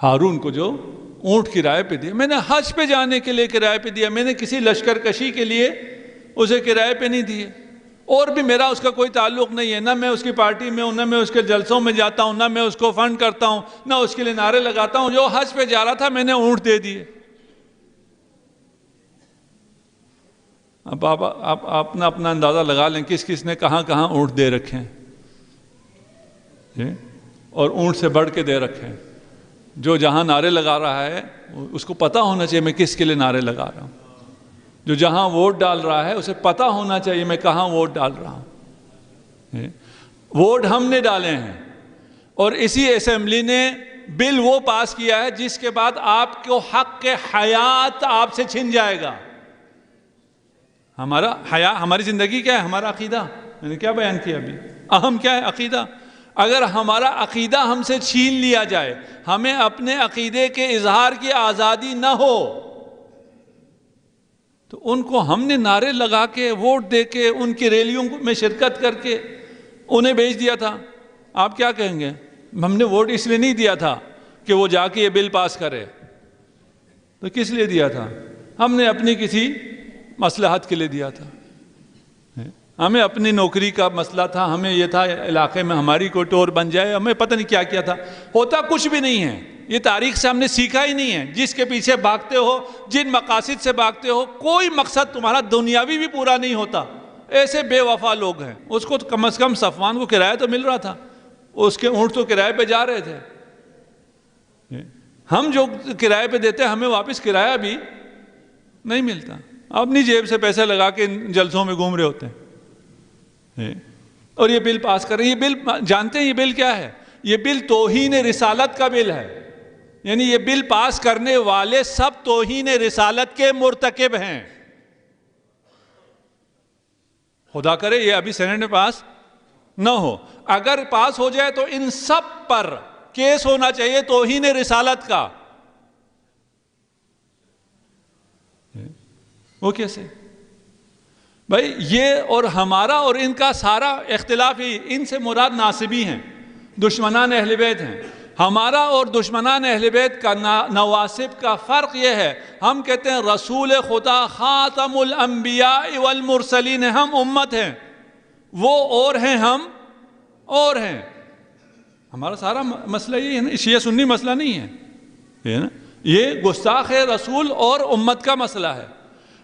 ہارون کو جو اونٹ کرائے پہ دیے. میں نے حج پہ جانے کے لیے کرائے پہ دیا، میں نے کسی لشکر کشی کے لیے اسے کرائے پہ نہیں دیے. اور بھی میرا اس کا کوئی تعلق نہیں ہے، نہ میں اس کی پارٹی میں ہوں، نہ میں اس کے جلسوں میں جاتا ہوں، نہ میں اس کو فنڈ کرتا ہوں، نہ اس کے لیے نعرے لگاتا ہوں. جو حج پہ جا رہا تھا میں نے اونٹ دے دیے. اب آپ اپنا اندازہ لگا لیں کس کس نے کہاں کہاں اونٹ دے رکھے ہیں، اور اونٹ سے بڑھ کے دے رکھے ہیں. جو جہاں نعرے لگا رہا ہے اس کو پتہ ہونا چاہیے میں کس کے لیے نعرے لگا رہا ہوں. جو جہاں ووٹ ڈال رہا ہے اسے پتہ ہونا چاہیے میں کہاں ووٹ ڈال رہا ہوں. ووٹ ہم نے ڈالے ہیں، اور اسی اسمبلی نے بل وہ پاس کیا ہے جس کے بعد آپ کو حق کے حیات آپ سے چھن جائے گا. ہمارا حیا، ہماری زندگی کیا ہے؟ ہمارا عقیدہ. میں نے کیا بیان کیا ابھی؟ اہم کیا ہے؟ عقیدہ. اگر ہمارا عقیدہ ہم سے چھین لیا جائے، ہمیں اپنے عقیدے کے اظہار کی آزادی نہ ہو، تو ان کو ہم نے نعرے لگا کے ووٹ دے کے ان کی ریلیوں میں شرکت کر کے انہیں بھیج دیا تھا. آپ کیا کہیں گے؟ ہم نے ووٹ اس لیے نہیں دیا تھا کہ وہ جا کے یہ بل پاس کرے. تو کس لیے دیا تھا؟ ہم نے اپنی کسی مصلحت کے لیے دیا تھا. ہمیں اپنی نوکری کا مسئلہ تھا، ہمیں یہ تھا علاقے میں ہماری کوئی ٹور بن جائے، ہمیں پتہ نہیں کیا کیا تھا. ہوتا کچھ بھی نہیں ہے. یہ تاریخ سے ہم نے سیکھا ہی نہیں ہے. جس کے پیچھے بھاگتے ہو، جن مقاصد سے بھاگتے ہو، کوئی مقصد تمہارا دنیاوی بھی پورا نہیں ہوتا. ایسے بے وفا لوگ ہیں. اس کو کم از کم صفوان کو کرایہ تو مل رہا تھا، اس کے اونٹ تو کرایہ پہ جا رہے تھے. ہم جو کرایہ پہ دیتے ہیں ہمیں واپس کرایہ بھی نہیں ملتا. اپنی جیب سے پیسے لگا کے جلسوں میں گھوم رہے ہوتے ہیں اور یہ بل پاس کر رہے ہیں. یہ بل جانتے ہیں یہ بل کیا ہے؟ یہ بل توہین رسالت کا بل ہے. یعنی یہ بل پاس کرنے والے سب توہین رسالت کے مرتکب ہیں. خدا کرے یہ ابھی سینٹ میں پاس نہ ہو. اگر پاس ہو جائے تو ان سب پر کیس ہونا چاہیے توہین رسالت کا. وہ کیسے بھائی؟ یہ اور ہمارا اور ان کا سارا اختلاف ہی، ان سے مراد ناصبی ہیں، دشمنان اہل بیت ہیں. ہمارا اور دشمنان اہل بیت کا نواسب کا فرق یہ ہے، ہم کہتے ہیں رسول خدا خاتم الانبیاء والمرسلین، ہم امت ہیں، وہ اور ہیں، ہم اور ہیں. ہمارا سارا مسئلہ یہ ہے نا، شیعہ سنی مسئلہ نہیں ہے، یہ گستاخ رسول اور امت کا مسئلہ ہے.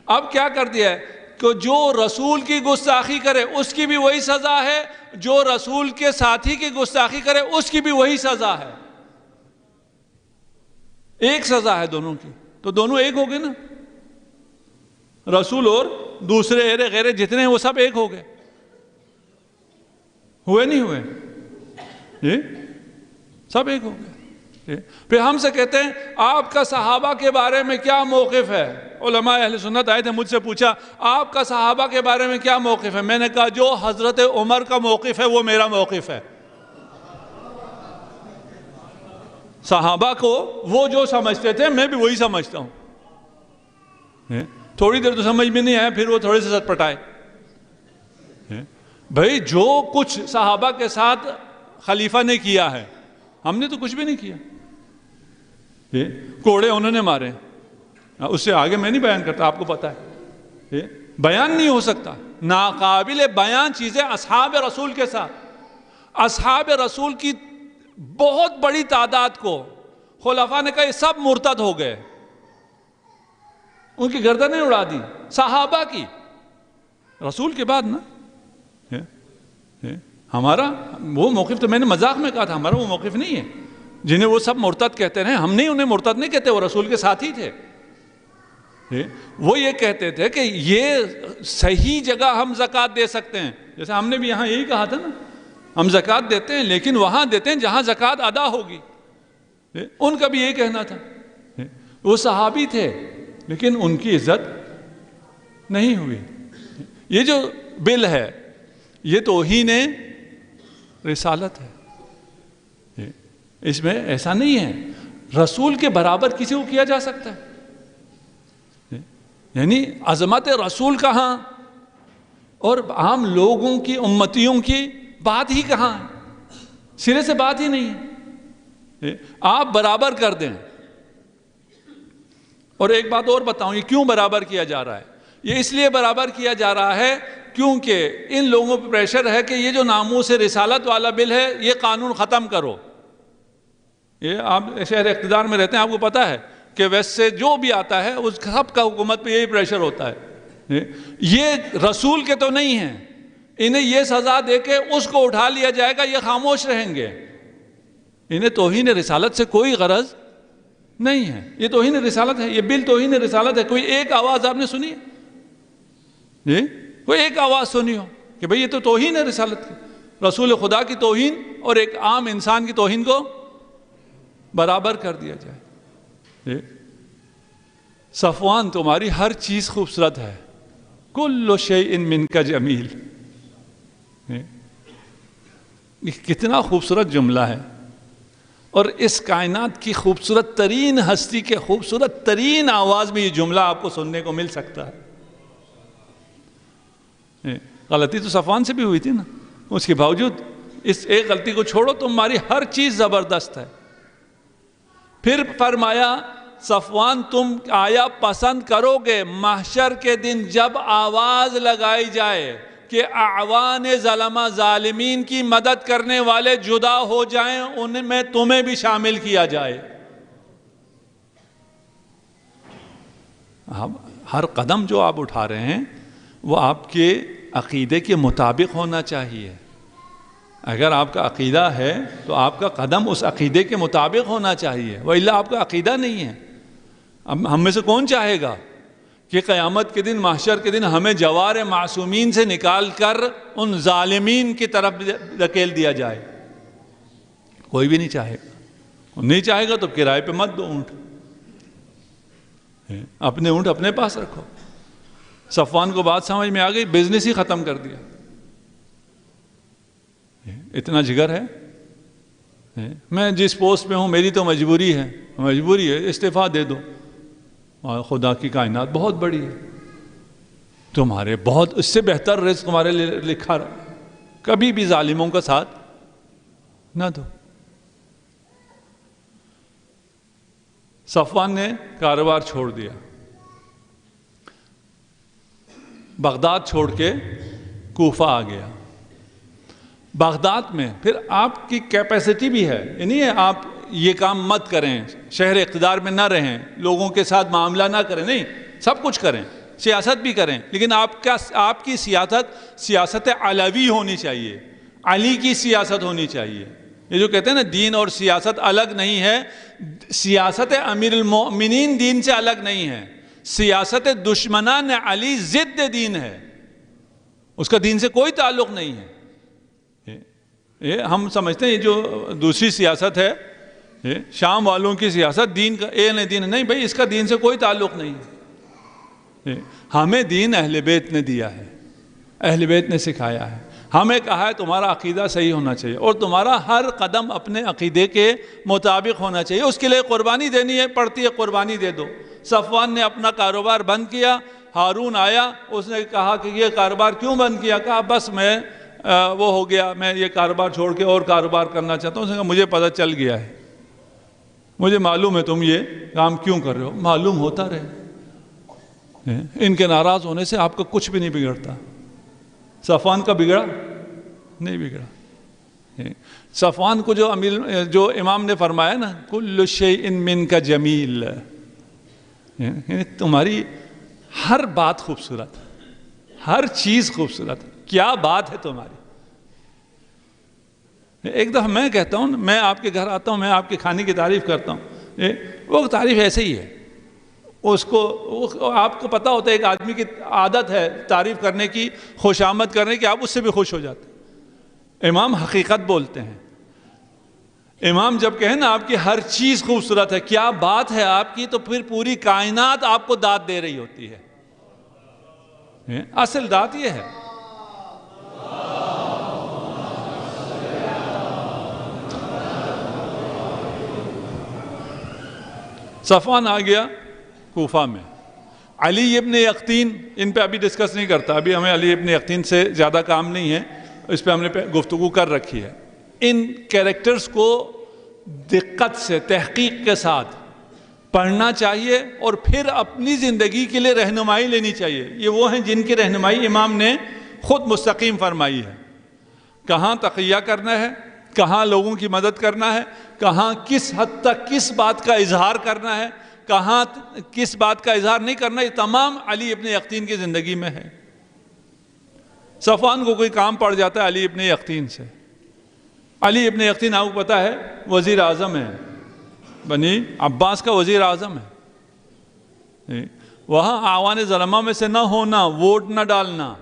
اب کیا کر دیا ہے کہ جو رسول کی گستاخی کرے اس کی بھی وہی سزا ہے، جو رسول کے ساتھی کی گستاخی کرے اس کی بھی وہی سزا ہے. ایک سزا ہے دونوں کی. تو دونوں ایک ہو گئے نا، رسول اور دوسرے ایرے غیرے جتنے ہیں وہ سب ایک ہو گئے. ہوئے نہیں ہوئے؟ سب ایک ہو گئے. پھر ہم سے کہتے ہیں آپ کا صحابہ کے بارے میں کیا موقف ہے. علماء اہل سنت آئے تھے, مجھ سے پوچھا آپ کا صحابہ کے بارے میں کیا موقف ہے. میں نے کہا جو حضرت عمر کا موقف ہے وہ میرا موقف ہے. صحابہ کو وہ جو سمجھتے تھے میں بھی وہی سمجھتا ہوں. تھوڑی دیر تو سمجھ میں نہیں آیا, پھر وہ تھوڑے سے سر پٹائے. بھئی جو کچھ صحابہ کے ساتھ خلیفہ نے کیا ہے, ہم نے تو کچھ بھی نہیں کیا. کوڑے انہوں نے مارے, اس سے آگے میں نہیں بیان کرتا, آپ کو پتا ہے. بیان نہیں ہو سکتا, ناقابل بیان چیزیں اصحاب رسول کے ساتھ. اصحاب رسول کی بہت بڑی تعداد کو خلفاء نے کہا یہ سب مرتد ہو گئے, ان کی گردنیں اڑا دی. صحابہ کی, رسول کے بعد نا. ہمارا وہ موقف تو میں نے مذاق میں کہا تھا, ہمارا وہ موقف نہیں ہے. جنہیں وہ سب مرتد کہتے ہیں, ہم نہیں انہیں مرتد نہیں کہتے, وہ رسول کے ساتھ ہی تھے. وہ یہ کہتے تھے کہ یہ صحیح جگہ ہم زکوٰۃ دے سکتے ہیں, جیسے ہم نے بھی یہاں یہی کہا تھا نا, ہم زکوٰۃ دیتے ہیں لیکن وہاں دیتے ہیں جہاں زکوٰۃ ادا ہوگی. ان کا بھی یہی کہنا تھا. وہ صحابی تھے لیکن ان کی عزت نہیں ہوئی. یہ جو بل ہے یہ توہین رسالت ہے. اس میں ایسا نہیں ہے رسول کے برابر کسی کو کیا جا سکتا ہے. یعنی عظمت رسول کہاں اور عام لوگوں کی امتیوں کی بات ہی کہاں ہے, سرے سے بات ہی نہیں ہے. آپ برابر کر دیں. اور ایک بات اور بتاؤں, یہ کیوں برابر کیا جا رہا ہے. یہ اس لیے برابر کیا جا رہا ہے کیونکہ ان لوگوں پہ پریشر ہے کہ یہ جو ناموس رسالت والا بل ہے یہ قانون ختم کرو. یہ آپ شہر اقتدار میں رہتے ہیں, آپ کو پتا ہے کہ ویسے جو بھی آتا ہے اس سب کا حکومت پہ یہی پریشر ہوتا ہے. یہ رسول کے تو نہیں ہیں, انہیں یہ سزا دے کے اس کو اٹھا لیا جائے گا, یہ خاموش رہیں گے. انہیں توہین رسالت سے کوئی غرض نہیں ہے. یہ توہین رسالت ہے, یہ بل توہین رسالت ہے. کوئی ایک آواز آپ نے سنی ہے, کوئی ایک آواز سنی ہو کہ بھئی یہ تو توہین ہے رسالت کی, رسول خدا کی توہین اور ایک عام انسان کی توہین کو برابر کر دیا جائے. صفوان تمہاری ہر چیز خوبصورت ہے, کل شیء منک جمیل. کتنا خوبصورت جملہ ہے, اور اس کائنات کی خوبصورت ترین ہستی کے خوبصورت ترین آواز میں یہ جملہ آپ کو سننے کو مل سکتا ہے. غلطی تو صفوان سے بھی ہوئی تھی نا, اس کے باوجود اس ایک غلطی کو چھوڑو تمہاری ہر چیز زبردست ہے. پھر فرمایا صفوان تم آیا پسند کرو گے محشر کے دن جب آواز لگائی جائے کہ اعوان ظلمہ ظالمین کی مدد کرنے والے جدا ہو جائیں, ان میں تمہیں بھی شامل کیا جائے. ہر قدم جو آپ اٹھا رہے ہیں وہ آپ کے عقیدے کے مطابق ہونا چاہیے. اگر آپ کا عقیدہ ہے تو آپ کا قدم اس عقیدے کے مطابق ہونا چاہیے, وإلا آپ کا عقیدہ نہیں ہے. اب ہم میں سے کون چاہے گا کہ قیامت کے دن محشر کے دن ہمیں جوار معصومین سے نکال کر ان ظالمین کی طرف دھکیل دیا جائے؟ کوئی بھی نہیں چاہے گا. نہیں چاہے گا تو کرائے پہ مت دو اونٹ, اپنے اونٹ اپنے پاس رکھو. صفوان کو بات سمجھ میں آ گئی, بزنس ہی ختم کر دیا. اتنا جگر ہے, میں جس پوسٹ پہ ہوں میری تو مجبوری ہے, استعفیٰ دے دو. خدا کی کائنات بہت بڑی ہے, تمہارے بہت اس سے بہتر رزق تمہارے لیے لکھا رہا, کبھی بھی ظالموں کا ساتھ نہ دو. صفوان نے کاروبار چھوڑ دیا, بغداد چھوڑ کے کوفہ آ گیا. بغداد میں پھر آپ کی کیپیسٹی بھی ہے, یعنی آپ یہ کام مت کریں, شہر اقتدار میں نہ رہیں, لوگوں کے ساتھ معاملہ نہ کریں, نہیں سب کچھ کریں, سیاست بھی کریں, لیکن آپ کی سیاست علوی ہونی چاہیے, علی کی سیاست ہونی چاہیے. یہ جو کہتے ہیں نا دین اور سیاست الگ نہیں ہے, سیاست امیر المؤمنین دین سے الگ نہیں ہے, سیاست دشمنان علی ضد دین ہے, اس کا دین سے کوئی تعلق نہیں ہے. ہم سمجھتے ہیں یہ جو دوسری سیاست ہے شام والوں کی سیاست، دین کا دین نہیں بھائی، اس کا دین سے کوئی تعلق نہیں ہے۔ ہمیں دین اہل بیت نے دیا ہے، اہل بیت نے سکھایا ہے، ہمیں کہا ہے تمہارا عقیدہ صحیح ہونا چاہیے اور تمہارا ہر قدم اپنے عقیدے کے مطابق ہونا چاہیے، اس کے لیے قربانی دینی ہے، پڑتی ہے قربانی دے دو۔ صفوان نے اپنا کاروبار بند کیا، ہارون آیا، اس نے کہا کہ یہ کاروبار کیوں بند کیا؟ کہا بس میں وہ ہو گیا، میں یہ کاروبار چھوڑ کے اور کاروبار کرنا چاہتا ہوں۔ اس نے کہا مجھے پتہ چل گیا ہے، مجھے معلوم ہے تم یہ کام کیوں کر رہے ہو، معلوم ہوتا رہے۔ ان کے ناراض ہونے سے آپ کا کچھ بھی نہیں بگڑتا۔ صفوان کا بگڑا نہیں بگڑا۔ صفوان کو جو امام نے فرمایا نا کل شیء منک جمیل، تمہاری ہر بات خوبصورت، ہر چیز خوبصورت، کیا بات ہے تمہاری۔ ایک دفعہ میں کہتا ہوں، میں آپ کے گھر آتا ہوں، میں آپ کے کھانے کی تعریف کرتا ہوں، وہ تعریف ایسے ہی ہے، اس کو آپ کو پتہ ہوتا ہے ایک آدمی کی عادت ہے تعریف کرنے کی، خوش آمد کرنے کی، آپ اس سے بھی خوش ہو جاتے ہیں۔ امام حقیقت بولتے ہیں۔ امام جب کہیں نا آپ کی ہر چیز خوبصورت ہے، کیا بات ہے آپ کی، تو پھر پوری کائنات آپ کو داد دے رہی ہوتی ہے۔ اصل داد یہ ہے۔ صفوان آ گیا کوفہ میں، علی ابن یقطین، ان پہ ابھی ڈسکس نہیں کرتا، ابھی ہمیں علی ابن یقطین سے زیادہ کام نہیں ہے، اس پہ ہم نے گفتگو کر رکھی ہے۔ ان کیریکٹرز کو دقت سے، تحقیق کے ساتھ پڑھنا چاہیے اور پھر اپنی زندگی کے لیے رہنمائی لینی چاہیے۔ یہ وہ ہیں جن کی رہنمائی امام نے خود مستقیم فرمائی ہے۔ کہاں تقیہ کرنا ہے، کہاں لوگوں کی مدد کرنا ہے، کہاں کس حد تک کس بات کا اظہار کرنا ہے، کہاں کس بات کا اظہار نہیں کرنا، یہ تمام علی ابن یقطین کی زندگی میں ہے۔ صفوان کو کوئی کام پڑ جاتا ہے علی ابن یقطین سے۔ علی ابن یقطین آپ کو پتا ہے وزیر اعظم ہے، بنی عباس کا وزیر اعظم ہے۔ وہاں آوان ظلمہ میں سے نہ ہونا، ووٹ نہ ڈالنا۔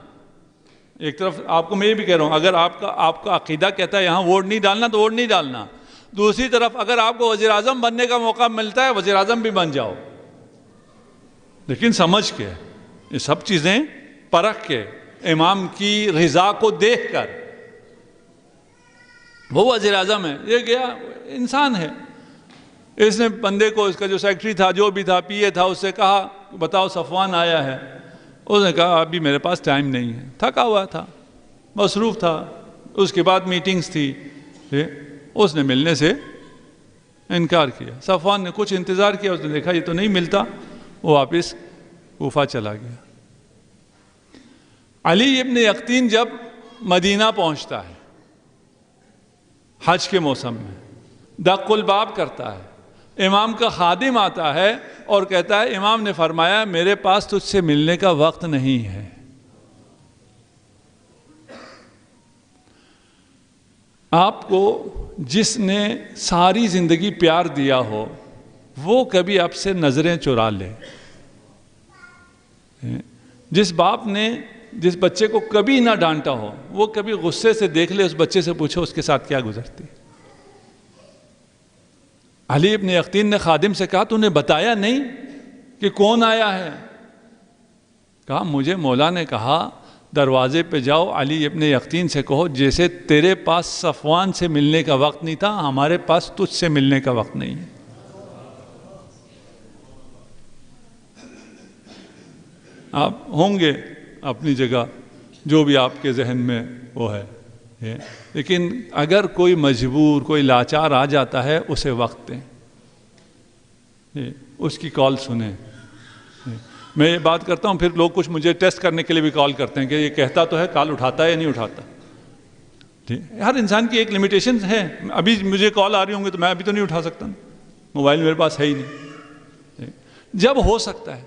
ایک طرف آپ کو میں یہ بھی کہہ رہا ہوں، اگر آپ کا عقیدہ کہتا ہے یہاں ووٹ نہیں ڈالنا تو ووٹ نہیں ڈالنا۔ دوسری طرف اگر آپ کو وزیر اعظم بننے کا موقع ملتا ہے وزیر اعظم بھی بن جاؤ، لیکن سمجھ کے، یہ سب چیزیں پرکھ کے، امام کی رضا کو دیکھ کر۔ وہ وزیر اعظم ہے، یہ گیا انسان ہے، اس نے بندے کو، اس کا جو سیکٹری تھا، جو بھی تھا، پی اے تھا، اس سے کہا بتاؤ صفوان آیا ہے۔ اس نے کہا ابھی میرے پاس ٹائم نہیں ہے، تھکا ہوا تھا، مصروف تھا، اس کے بعد میٹنگز تھی، اس نے ملنے سے انکار کیا۔ صفوان نے کچھ انتظار کیا، اس نے دیکھا یہ تو نہیں ملتا، وہ واپس کوفہ چلا گیا۔ علی ابن یقطین جب مدینہ پہنچتا ہے حج کے موسم میں، دق الباب کرتا ہے، امام کا خادم آتا ہے اور کہتا ہے امام نے فرمایا میرے پاس تجھ سے ملنے کا وقت نہیں ہے۔ آپ کو جس نے ساری زندگی پیار دیا ہو وہ کبھی آپ سے نظریں چرا لے۔ جس باپ نے جس بچے کو کبھی نہ ڈانٹا ہو وہ کبھی غصے سے دیکھ لے، اس بچے سے پوچھو اس کے ساتھ کیا گزرتی۔ علی ابن یقطین نے خادم سے کہا تو نے بتایا نہیں کہ کون آیا ہے؟ کہا مجھے مولا نے کہا دروازے پہ جاؤ، علی ابن یقطین سے کہو جیسے تیرے پاس صفوان سے ملنے کا وقت نہیں تھا، ہمارے پاس تجھ سے ملنے کا وقت نہیں ہے۔ آپ ہوں گے اپنی جگہ جو بھی آپ کے ذہن میں وہ ہے، لیکن اگر کوئی مجبور، کوئی لاچار آ جاتا ہے اسے وقت دیں، اس کی کال سنیں۔ میں یہ بات کرتا ہوں، پھر لوگ کچھ مجھے ٹیسٹ کرنے کے لیے بھی کال کرتے ہیں کہ یہ کہتا تو ہے، کال اٹھاتا ہے یا نہیں اٹھاتا۔ ہر انسان کی ایک لمیٹیشن ہے، ابھی مجھے کال آ رہی ہوں گی تو میں ابھی تو نہیں اٹھا سکتا، موبائل میرے پاس ہے ہی نہیں۔ جب ہو سکتا ہے،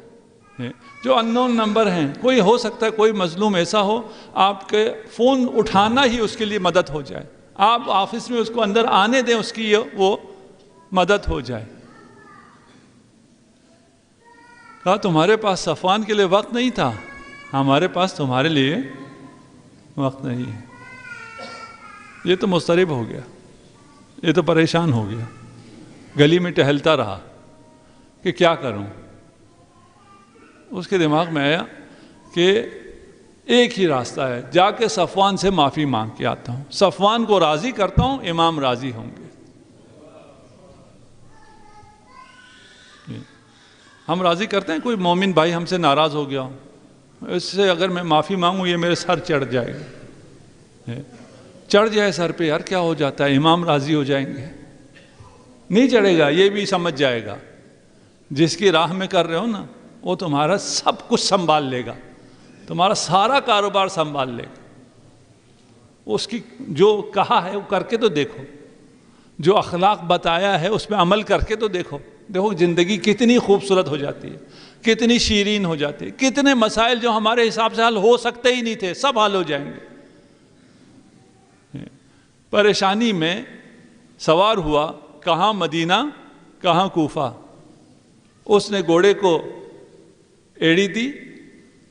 جو ان نون نمبر ہیں، کوئی ہو سکتا ہے کوئی مظلوم ایسا ہو آپ کے فون اٹھانا ہی اس کے لیے مدد ہو جائے، آپ آفس میں اس کو اندر آنے دیں، اس کی وہ مدد ہو جائے۔ کہا تمہارے پاس صفوان کے لیے وقت نہیں تھا، ہمارے پاس تمہارے لیے وقت نہیں ہے۔ یہ تو مضطرب ہو گیا، یہ تو پریشان ہو گیا، گلی میں ٹہلتا رہا کہ کیا کروں۔ اس کے دماغ میں آیا کہ ایک ہی راستہ ہے، جا کے صفوان سے معافی مانگ کے آتا ہوں، صفوان کو راضی کرتا ہوں، امام راضی ہوں گے۔ ہم راضی کرتے ہیں کوئی مومن بھائی ہم سے ناراض ہو گیا ہوں، اس سے اگر میں معافی مانگوں یہ میرے سر چڑھ جائے گا، چڑھ جائے سر پہ یار کیا ہو جاتا ہے، امام راضی ہو جائیں گے۔ نہیں چڑھے گا، یہ بھی سمجھ جائے گا جس کی راہ میں کر رہے ہو نا وہ تمہارا سب کچھ سنبھال لے گا، تمہارا سارا کاروبار سنبھال لے گا۔ اس کی جو کہا ہے وہ کر کے تو دیکھو، جو اخلاق بتایا ہے اس پہ عمل کر کے تو دیکھو، دیکھو زندگی کتنی خوبصورت ہو جاتی ہے، کتنی شیرین ہو جاتی ہے، کتنے مسائل جو ہمارے حساب سے حل ہو سکتے ہی نہیں تھے سب حل ہو جائیں گے۔ پریشانی میں سوار ہوا، کہاں مدینہ کہاں کوفہ، اس نے گھوڑے کو ایڑی دی،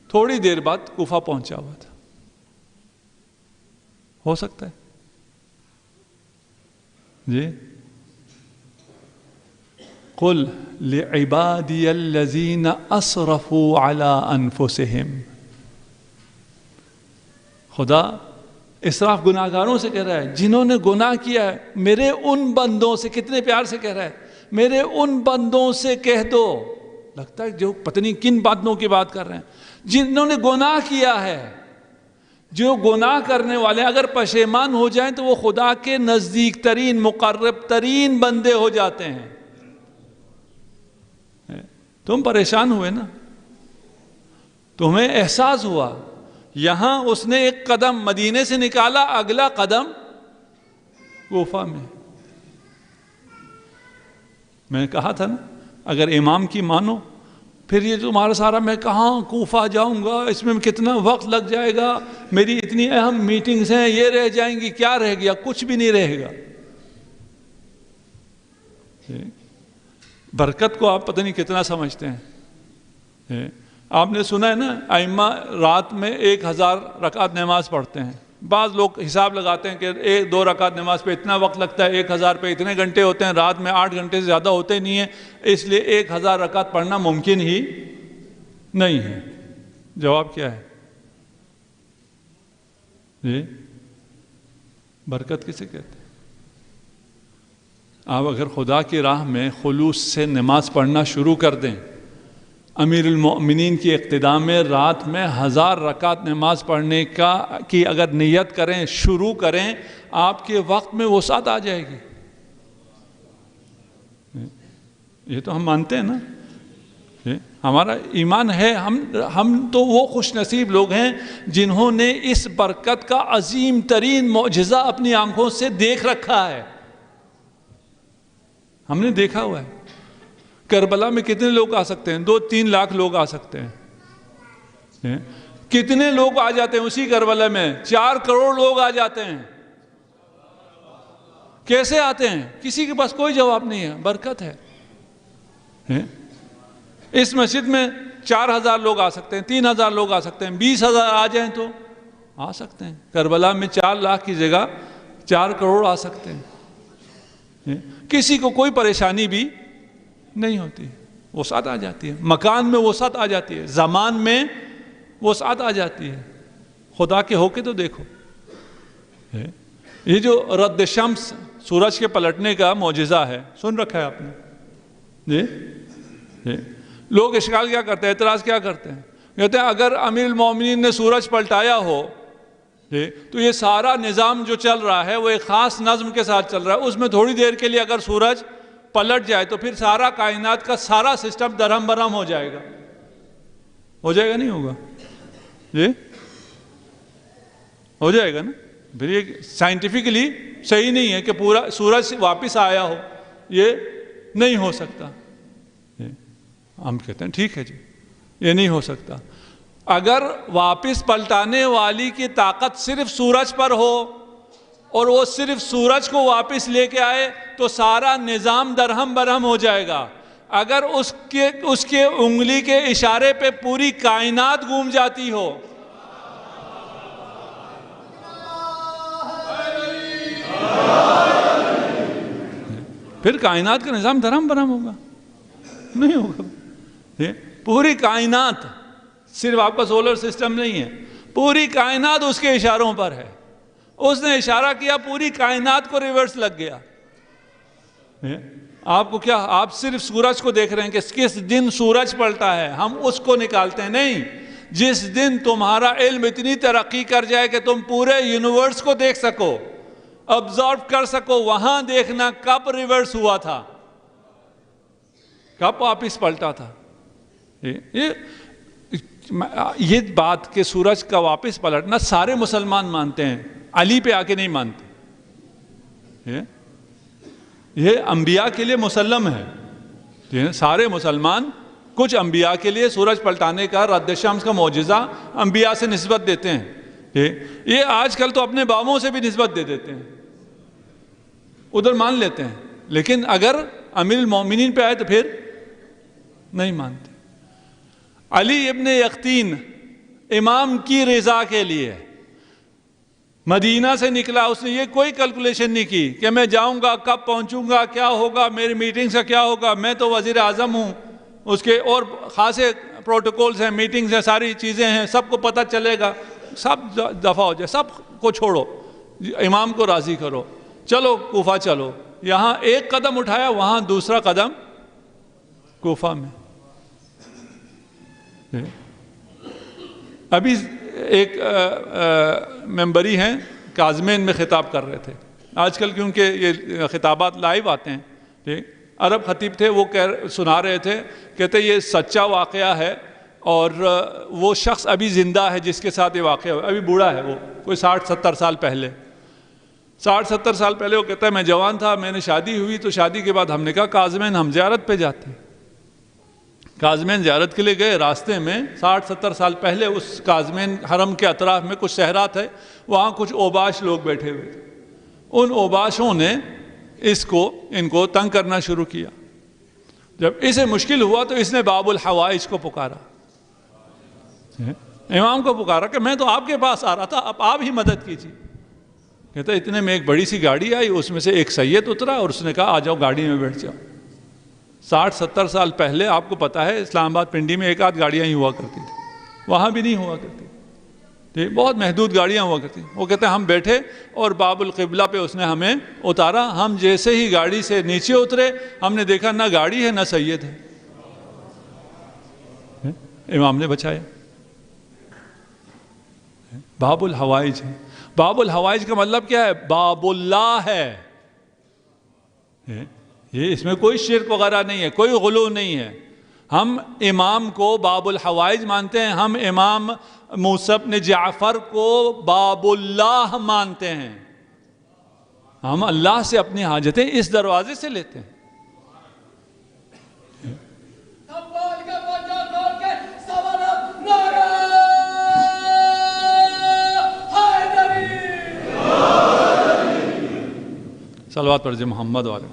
تھوڑی دیر بعد کوفہ پہنچا ہوا تھا۔ ہو سکتا ہے جی؟ قل لعبادی الذین اسرفوا علی انفسہم، خدا اسراف گناہگاروں سے کہہ رہا ہے جنہوں نے گناہ کیا ہے، میرے ان بندوں سے، کتنے پیار سے کہہ رہا ہے، میرے ان بندوں سے کہہ دو، لگتا ہے جو پتہ نہیں کن باتوں کی بات کر رہے ہیں، جنہوں نے گناہ کیا ہے، جو گناہ کرنے والے اگر پشیمان ہو جائیں تو وہ خدا کے نزدیک ترین مقرب ترین بندے ہو جاتے ہیں۔ تم پریشان ہوئے نا، تمہیں احساس ہوا، یہاں اس نے ایک قدم مدینے سے نکالا، اگلا قدم کوفہ میں۔ میں نے کہا تھا نا اگر امام کی مانو پھر یہ تمہارا سارا میں کہاں کوفہ جاؤں گا، اس میں کتنا وقت لگ جائے گا، میری اتنی اہم میٹنگز ہیں یہ رہ جائیں گی، کیا رہ گیا؟ کچھ بھی نہیں رہے گا۔ برکت کو آپ پتہ نہیں کتنا سمجھتے ہیں۔ آپ نے سنا ہے نا ائمہ رات میں 1000 رکعت نماز پڑھتے ہیں، بعض لوگ حساب لگاتے ہیں کہ 1-2 رکعت نماز پہ اتنا وقت لگتا ہے، 1000 پہ اتنے گھنٹے ہوتے ہیں، رات میں 8 گھنٹے سے زیادہ ہوتے نہیں ہیں، اس لیے 1000 رکعت پڑھنا ممکن ہی نہیں ہے۔ جواب کیا ہے جی؟ برکت کسے کہتے ہیں؟ آپ اگر خدا کی راہ میں خلوص سے نماز پڑھنا شروع کر دیں، امیر المؤمنین کی اقتداء میں رات میں 1000 رکعت نماز پڑھنے کی اگر نیت کریں، شروع کریں، آپ کے وقت میں وسعت آ جائے گی۔ یہ تو ہم مانتے ہیں نا، ہمارا ایمان ہے، ہم تو وہ خوش نصیب لوگ ہیں جنہوں نے اس برکت کا عظیم ترین معجزہ اپنی آنکھوں سے دیکھ رکھا ہے۔ ہم نے دیکھا ہوا ہے کربلا میں کتنے لوگ آ سکتے ہیں، 2-3 لاکھ لوگ آ سکتے ہیں، کتنے لوگ آ جاتے ہیں اسی کربلا میں، 4 کروڑ لوگ آ جاتے ہیں۔ کیسے آتے ہیں؟ کسی کے پاس کوئی جواب نہیں ہے، برکت ہے۔ اس مسجد میں 4000 لوگ آ سکتے ہیں، 3000 لوگ آ سکتے ہیں، 20000 آ جائیں تو آ سکتے ہیں۔ کربلا میں 4 لاکھ کی جگہ 4 کروڑ آ سکتے ہیں، کسی کو کوئی پریشانی بھی نہیں ہوتی، وسعت آ جاتی ہے، مکان میں وسعت آ جاتی ہے، زمان میں وسعت آ جاتی ہے۔ خدا کے ہو کے تو دیکھو، یہ جو رد شمس سورج کے پلٹنے کا معجزہ ہے، سن رکھا ہے آپ نے جی؟ لوگ اشکال کیا کرتے ہیں، اعتراض کیا کرتے ہیں، کہتے ہیں اگر امیر المومنین نے سورج پلٹایا ہو تو یہ سارا نظام جو چل رہا ہے وہ ایک خاص نظم کے ساتھ چل رہا ہے، اس میں تھوڑی دیر کے لیے اگر سورج پلٹ جائے تو پھر سارا کائنات کا سارا سسٹم درہم برہم ہو جائے گا۔ ہو جائے گا نہیں ہوگا جی؟ ہو جائے گا نا؟ پھر یہ سائنٹیفکلی صحیح نہیں ہے کہ پورا سورج واپس آیا ہو، یہ نہیں ہو سکتا۔ ہم کہتے ہیں ٹھیک ہے جی، یہ نہیں ہو سکتا۔ اگر واپس پلٹانے والی کی طاقت صرف سورج پر ہو اور وہ صرف سورج کو واپس لے کے آئے تو سارا نظام درہم برہم ہو جائے گا۔ اگر اس کے انگلی کے اشارے پہ پوری کائنات گھوم جاتی ہو، پھر کائنات کا نظام دھرم برہم ہوگا؟ نہیں ہوگا. پوری کائنات، صرف آپ کا سولر سسٹم نہیں ہے، پوری کائنات اس کے اشاروں پر ہے. اس نے اشارہ کیا، پوری کائنات کو ریورس لگ گیا. آپ کو کیا، آپ صرف سورج کو دیکھ رہے ہیں کہ کس دن سورج پلٹا ہے، ہم اس کو نکالتے ہیں. نہیں، جس دن تمہارا علم اتنی ترقی کر جائے کہ تم پورے یونیورس کو دیکھ سکو، آبزرو کر سکو، وہاں دیکھنا کب ریورس ہوا تھا، کب واپس پلٹا تھا. یہ بات کہ سورج کا واپس پلٹنا سارے مسلمان مانتے ہیں، علی پہ آ کے نہیں مانتے. یہ انبیاء کے لیے مسلم ہے. سارے مسلمان کچھ انبیاء کے لیے سورج پلٹانے کا، رد شمس کا معجزہ انبیاء سے نسبت دیتے ہیں. یہ آج کل تو اپنے بابوں سے بھی نسبت دے دیتے ہیں، ادھر مان لیتے ہیں، لیکن اگر امیر المومنین پہ آئے تو پھر نہیں مانتے. علی ابن یقطین امام کی رضا کے لیے مدینہ سے نکلا. اس نے یہ کوئی کیلکولیشن نہیں کی کہ میں جاؤں گا، کب پہنچوں گا، کیا ہوگا، میری میٹنگ سے کیا ہوگا. میں تو وزیر اعظم ہوں، اس کے اور خاصے پروٹوکولز ہیں، میٹنگز ہیں، ساری چیزیں ہیں، سب کو پتہ چلے گا، سب دفع ہو جائے، سب کو چھوڑو، امام کو راضی کرو، چلو کوفہ چلو. یہاں ایک قدم اٹھایا، وہاں دوسرا قدم کوفہ میں. ابھی ایک ممبری ہیں کاظمین میں خطاب کر رہے تھے. آج کل کیونکہ یہ خطابات لائیو آتے ہیں، عرب خطیب تھے، وہ سنا رہے تھے، کہتے یہ سچا واقعہ ہے، اور وہ شخص ابھی زندہ ہے جس کے ساتھ یہ واقعہ ہوا، ابھی بوڑھا ہے، وہ کوئی 60-70 سال پہلے، 60-70 سال پہلے وہ کہتا ہے میں جوان تھا، میں نے شادی ہوئی تو شادی کے بعد ہم نے کہا کاظمین ہم زیارت پہ جاتے ہیں. کاظمین زیارت کے لیے گئے، راستے میں 60-70 سال پہلے اس کاظمین حرم کے اطراف میں کچھ صحرا تھے، وہاں کچھ اوباش لوگ بیٹھے ہوئے تھے. ان اوباشوں نے ان کو تنگ کرنا شروع کیا. جب اسے مشکل ہوا تو اس نے باب الحوائج کو پکارا، امام کو پکارا کہ میں تو آپ کے پاس آ رہا تھا، اب آپ ہی مدد کیجیے. کہتا اتنے میں ایک بڑی سی گاڑی آئی، اس میں سے ایک سید اترا اور اس نے کہا آ جاؤ گاڑی میں بیٹھ جاؤ. 60-70 سال پہلے آپ کو پتا ہے اسلام آباد پنڈی میں ایک آدھ گاڑیاں ہی ہوا کرتی تھی، وہاں بھی نہیں ہوا کرتی، بہت محدود گاڑیاں ہوا کرتی. وہ کہتے ہیں ہم بیٹھے اور باب القبلہ پہ اس نے ہمیں اتارا. ہم جیسے ہی گاڑی سے نیچے اترے ہم نے دیکھا نہ گاڑی ہے نہ سید ہے. امام نے بچایا. باب الحوائج ہے. باب الحوائج کا مطلب کیا ہے؟ باب اللہ ہے. یہ اس میں کوئی شرک وغیرہ نہیں ہے، کوئی غلو نہیں ہے. ہم امام کو باب الحوائج مانتے ہیں، ہم امام موسیٰ بن جعفر کو باب اللہ مانتے ہیں. ہم اللہ سے اپنی حاجتیں اس دروازے سے لیتے ہیں. صلوات پر جی محمد والے.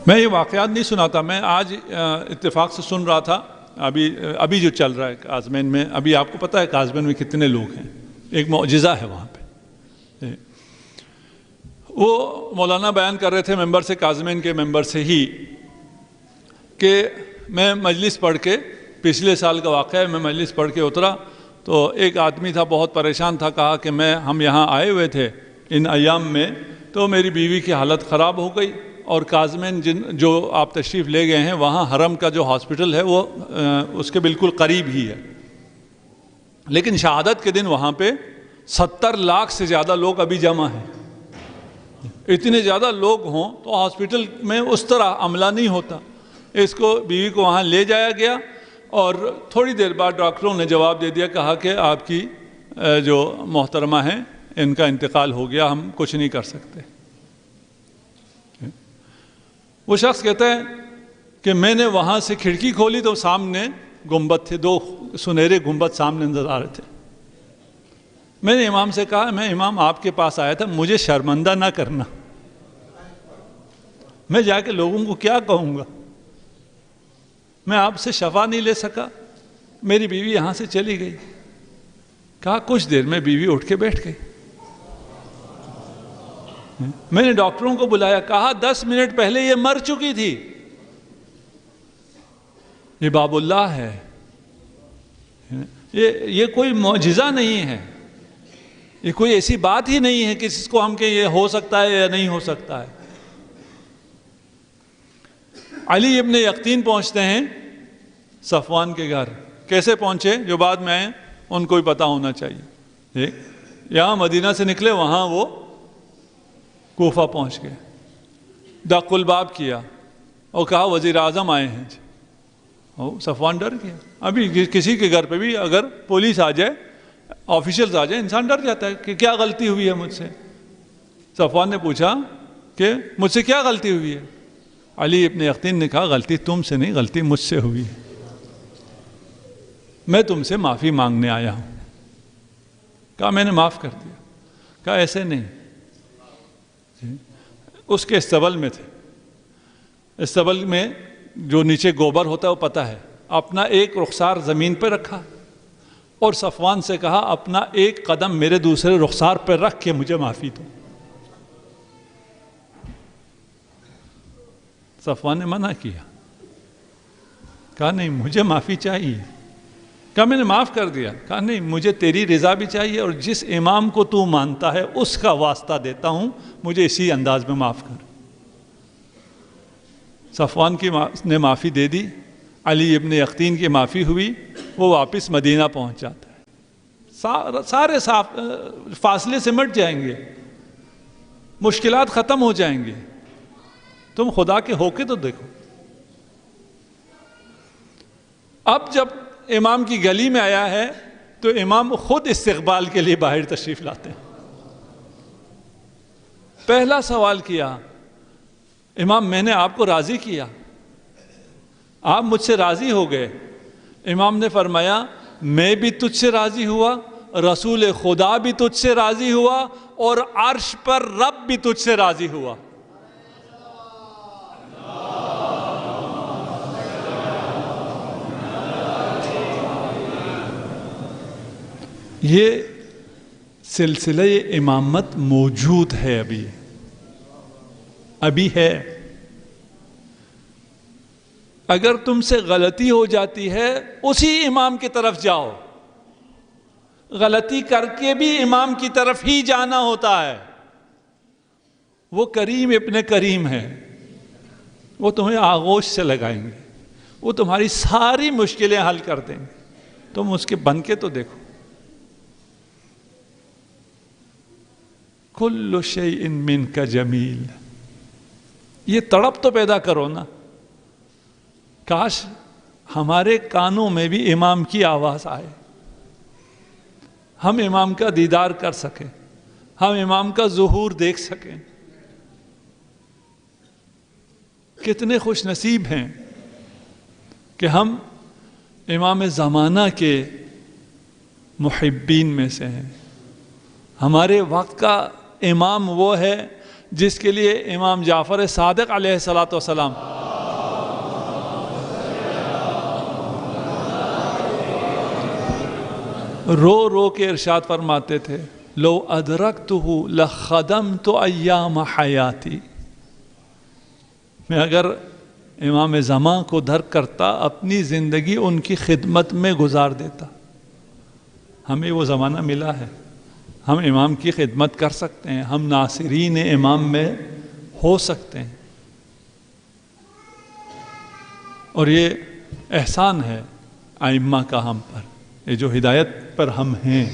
میں یہ واقعات نہیں سناتا، میں آج اتفاق سے سن رہا تھا ابھی جو چل رہا ہے کاظمین میں. ابھی آپ کو پتہ ہے کاظمین میں کتنے لوگ ہیں، ایک معجزہ ہے وہاں پہ. وہ مولانا بیان کر رہے تھے ممبر سے، کاظمین کے ممبر سے ہی، کہ میں مجلس پڑھ کے، پچھلے سال کا واقعہ ہے، میں مجلس پڑھ کے اترا تو ایک آدمی تھا بہت پریشان تھا. کہا کہ ہم یہاں آئے ہوئے تھے ان ایام میں، تو میری بیوی کی حالت خراب ہو گئی، اور کاظمین جو آپ تشریف لے گئے ہیں وہاں حرم کا جو ہاسپٹل ہے وہ اس کے بالکل قریب ہی ہے. لیکن شہادت کے دن وہاں پہ 70 لاکھ سے زیادہ لوگ ابھی جمع ہیں. اتنے زیادہ لوگ ہوں تو ہاسپٹل میں اس طرح عملہ نہیں ہوتا. اس کو بیوی کو وہاں لے جایا گیا اور تھوڑی دیر بعد ڈاکٹروں نے جواب دے دیا، کہا کہ آپ کی جو محترمہ ہیں ان کا انتقال ہو گیا، ہم کچھ نہیں کر سکتے. وہ شخص کہتا ہے کہ میں نے وہاں سے کھڑکی کھولی تو سامنے گنبد تھے، 2 سنہرے گنبد سامنے نظر آ رہے تھے. میں نے امام سے کہا میں امام آپ کے پاس آیا تھا، مجھے شرمندہ نہ کرنا، میں جا کے لوگوں کو کیا کہوں گا، میں آپ سے شفا نہیں لے سکا، میری بیوی یہاں سے چلی گئی. کہا کچھ دیر میں بیوی اٹھ کے بیٹھ گئی. میں نے ڈاکٹروں کو بلایا, کہا 10 منٹ پہلے یہ مر چکی تھی. یہ باب اللہ ہے, یہ کوئی معجزہ نہیں ہے, یہ کوئی ایسی بات ہی نہیں ہے کہ جس کو ہم کہ یہ ہو سکتا ہے یا نہیں ہو سکتا ہے. علی ابن یقطین پہنچتے ہیں صفوان کے گھر. کیسے پہنچے؟ جو بعد میں آئے ان کو بھی پتہ ہونا چاہیے. یہاں مدینہ سے نکلے, وہاں وہ کوفہ پہنچ گئے. دق الباب کیا اور کہا وزیر اعظم آئے ہیں. صفوان ڈر گیا. ابھی کسی کے گھر پہ بھی اگر پولیس آ جائے, آفیشلز آ جائیں, انسان ڈر جاتا ہے کہ کیا غلطی ہوئی ہے مجھ سے. صفوان نے پوچھا کہ مجھ سے کیا غلطی ہوئی ہے؟ علی ابن یقطین نے کہا غلطی تم سے نہیں, غلطی مجھ سے ہوئی ہے. میں تم سے معافی مانگنے آیا ہوں. کہا میں نے معاف کر دیا. کہا ایسے نہیں. اس کے استبل میں تھے. استبل میں جو نیچے گوبر ہوتا ہے وہ پتہ ہے. اپنا ایک رخسار زمین پہ رکھا اور صفوان سے کہا اپنا ایک قدم میرے دوسرے رخسار پہ رکھ کے مجھے معافی دو. صفوان نے منع کیا. کہا نہیں مجھے معافی چاہیے. کہا میں نے معاف کر دیا. کہا نہیں مجھے تیری رضا بھی چاہیے اور جس امام کو تو مانتا ہے اس کا واسطہ دیتا ہوں, مجھے اسی انداز میں معاف کر. صفوان نے معافی دے دی. علی ابن یقطین کی معافی ہوئی. وہ واپس مدینہ پہنچ جاتا ہے. سارے فاصلے سمٹ جائیں گے, مشکلات ختم ہو جائیں گے. تم خدا کے ہو کے تو دیکھو. اب جب امام کی گلی میں آیا ہے تو امام خود استقبال کے لیے باہر تشریف لاتے ہیں. پہلا سوال کیا, امام میں نے آپ کو راضی کیا, آپ مجھ سے راضی ہو گئے. امام نے فرمایا میں بھی تجھ سے راضی ہوا, رسول خدا بھی تجھ سے راضی ہوا اور عرش پر رب بھی تجھ سے راضی ہوا. یہ سلسلہ امامت موجود ہے, ابھی ہے. اگر تم سے غلطی ہو جاتی ہے اسی امام کی طرف جاؤ. غلطی کر کے بھی امام کی طرف ہی جانا ہوتا ہے. وہ کریم ابن کریم ہے, وہ تمہیں آغوش سے لگائیں گے, وہ تمہاری ساری مشکلیں حل کر دیں گے. تم اس کے بن کے تو دیکھو. کل شیء منک جمیل. یہ تڑپ تو پیدا کرو نا. کاش ہمارے کانوں میں بھی امام کی آواز آئے, ہم امام کا دیدار کر سکیں, ہم امام کا ظہور دیکھ سکیں. کتنے خوش نصیب ہیں کہ ہم امام زمانہ کے محبین میں سے ہیں. ہمارے وقت کا امام وہ ہے جس کے لیے امام جعفر صادق علیہ الصلاۃ والسلام رو رو کے ارشاد فرماتے تھے, لو ادرکتہ لخدمت ایام حیاتی. میں اگر امام زمان کو درک کرتا اپنی زندگی ان کی خدمت میں گزار دیتا. ہمیں وہ زمانہ ملا ہے, ہم امام کی خدمت کر سکتے ہیں, ہم ناصرین امام میں ہو سکتے ہیں. اور یہ احسان ہے ائمہ کا ہم پر. یہ جو ہدایت پر ہم ہیں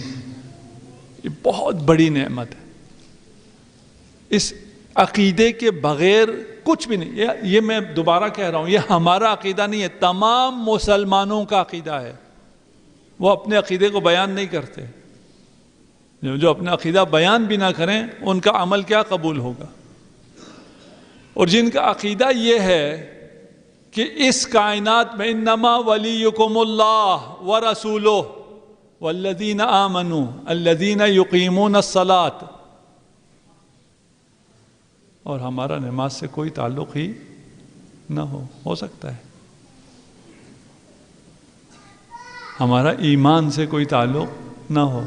یہ بہت بڑی نعمت ہے. اس عقیدے کے بغیر کچھ بھی نہیں. یہ میں دوبارہ کہہ رہا ہوں, یہ ہمارا عقیدہ نہیں ہے, تمام مسلمانوں کا عقیدہ ہے. وہ اپنے عقیدے کو بیان نہیں کرتے. جو اپنا عقیدہ بیان بھی نہ کریں ان کا عمل کیا قبول ہوگا. اور جن کا عقیدہ یہ ہے کہ اس کائنات میں انما ولیکم اللہ ورسولہ والذین آمنوا الذین یقیمون الصلاۃ, اور ہمارا نماز سے کوئی تعلق ہی نہ ہو سکتا ہے, ہمارا ایمان سے کوئی تعلق نہ ہو.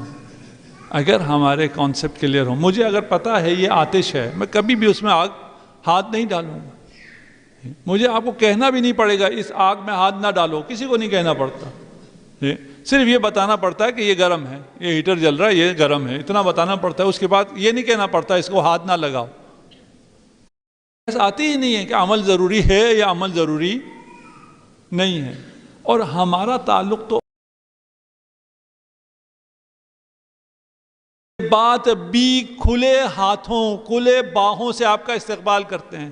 اگر ہمارے کانسیپٹ کلیئر ہو, مجھے اگر پتہ ہے یہ آتش ہے, میں کبھی بھی اس میں ہاتھ نہیں ڈالوں گا. مجھے آپ کو کہنا بھی نہیں پڑے گا اس آگ میں ہاتھ نہ ڈالو, کسی کو نہیں کہنا پڑتا. صرف یہ بتانا پڑتا ہے کہ یہ گرم ہے, یہ ہیٹر جل رہا ہے, یہ گرم ہے, اتنا بتانا پڑتا ہے. اس کے بعد یہ نہیں کہنا پڑتا اس کو ہاتھ نہ لگاؤ. آتی ہی نہیں ہے کہ عمل ضروری ہے یا عمل ضروری نہیں ہے. اور ہمارا تعلق تو بات بھی کھلے ہاتھوں کھلے باہوں سے آپ کا استقبال کرتے ہیں.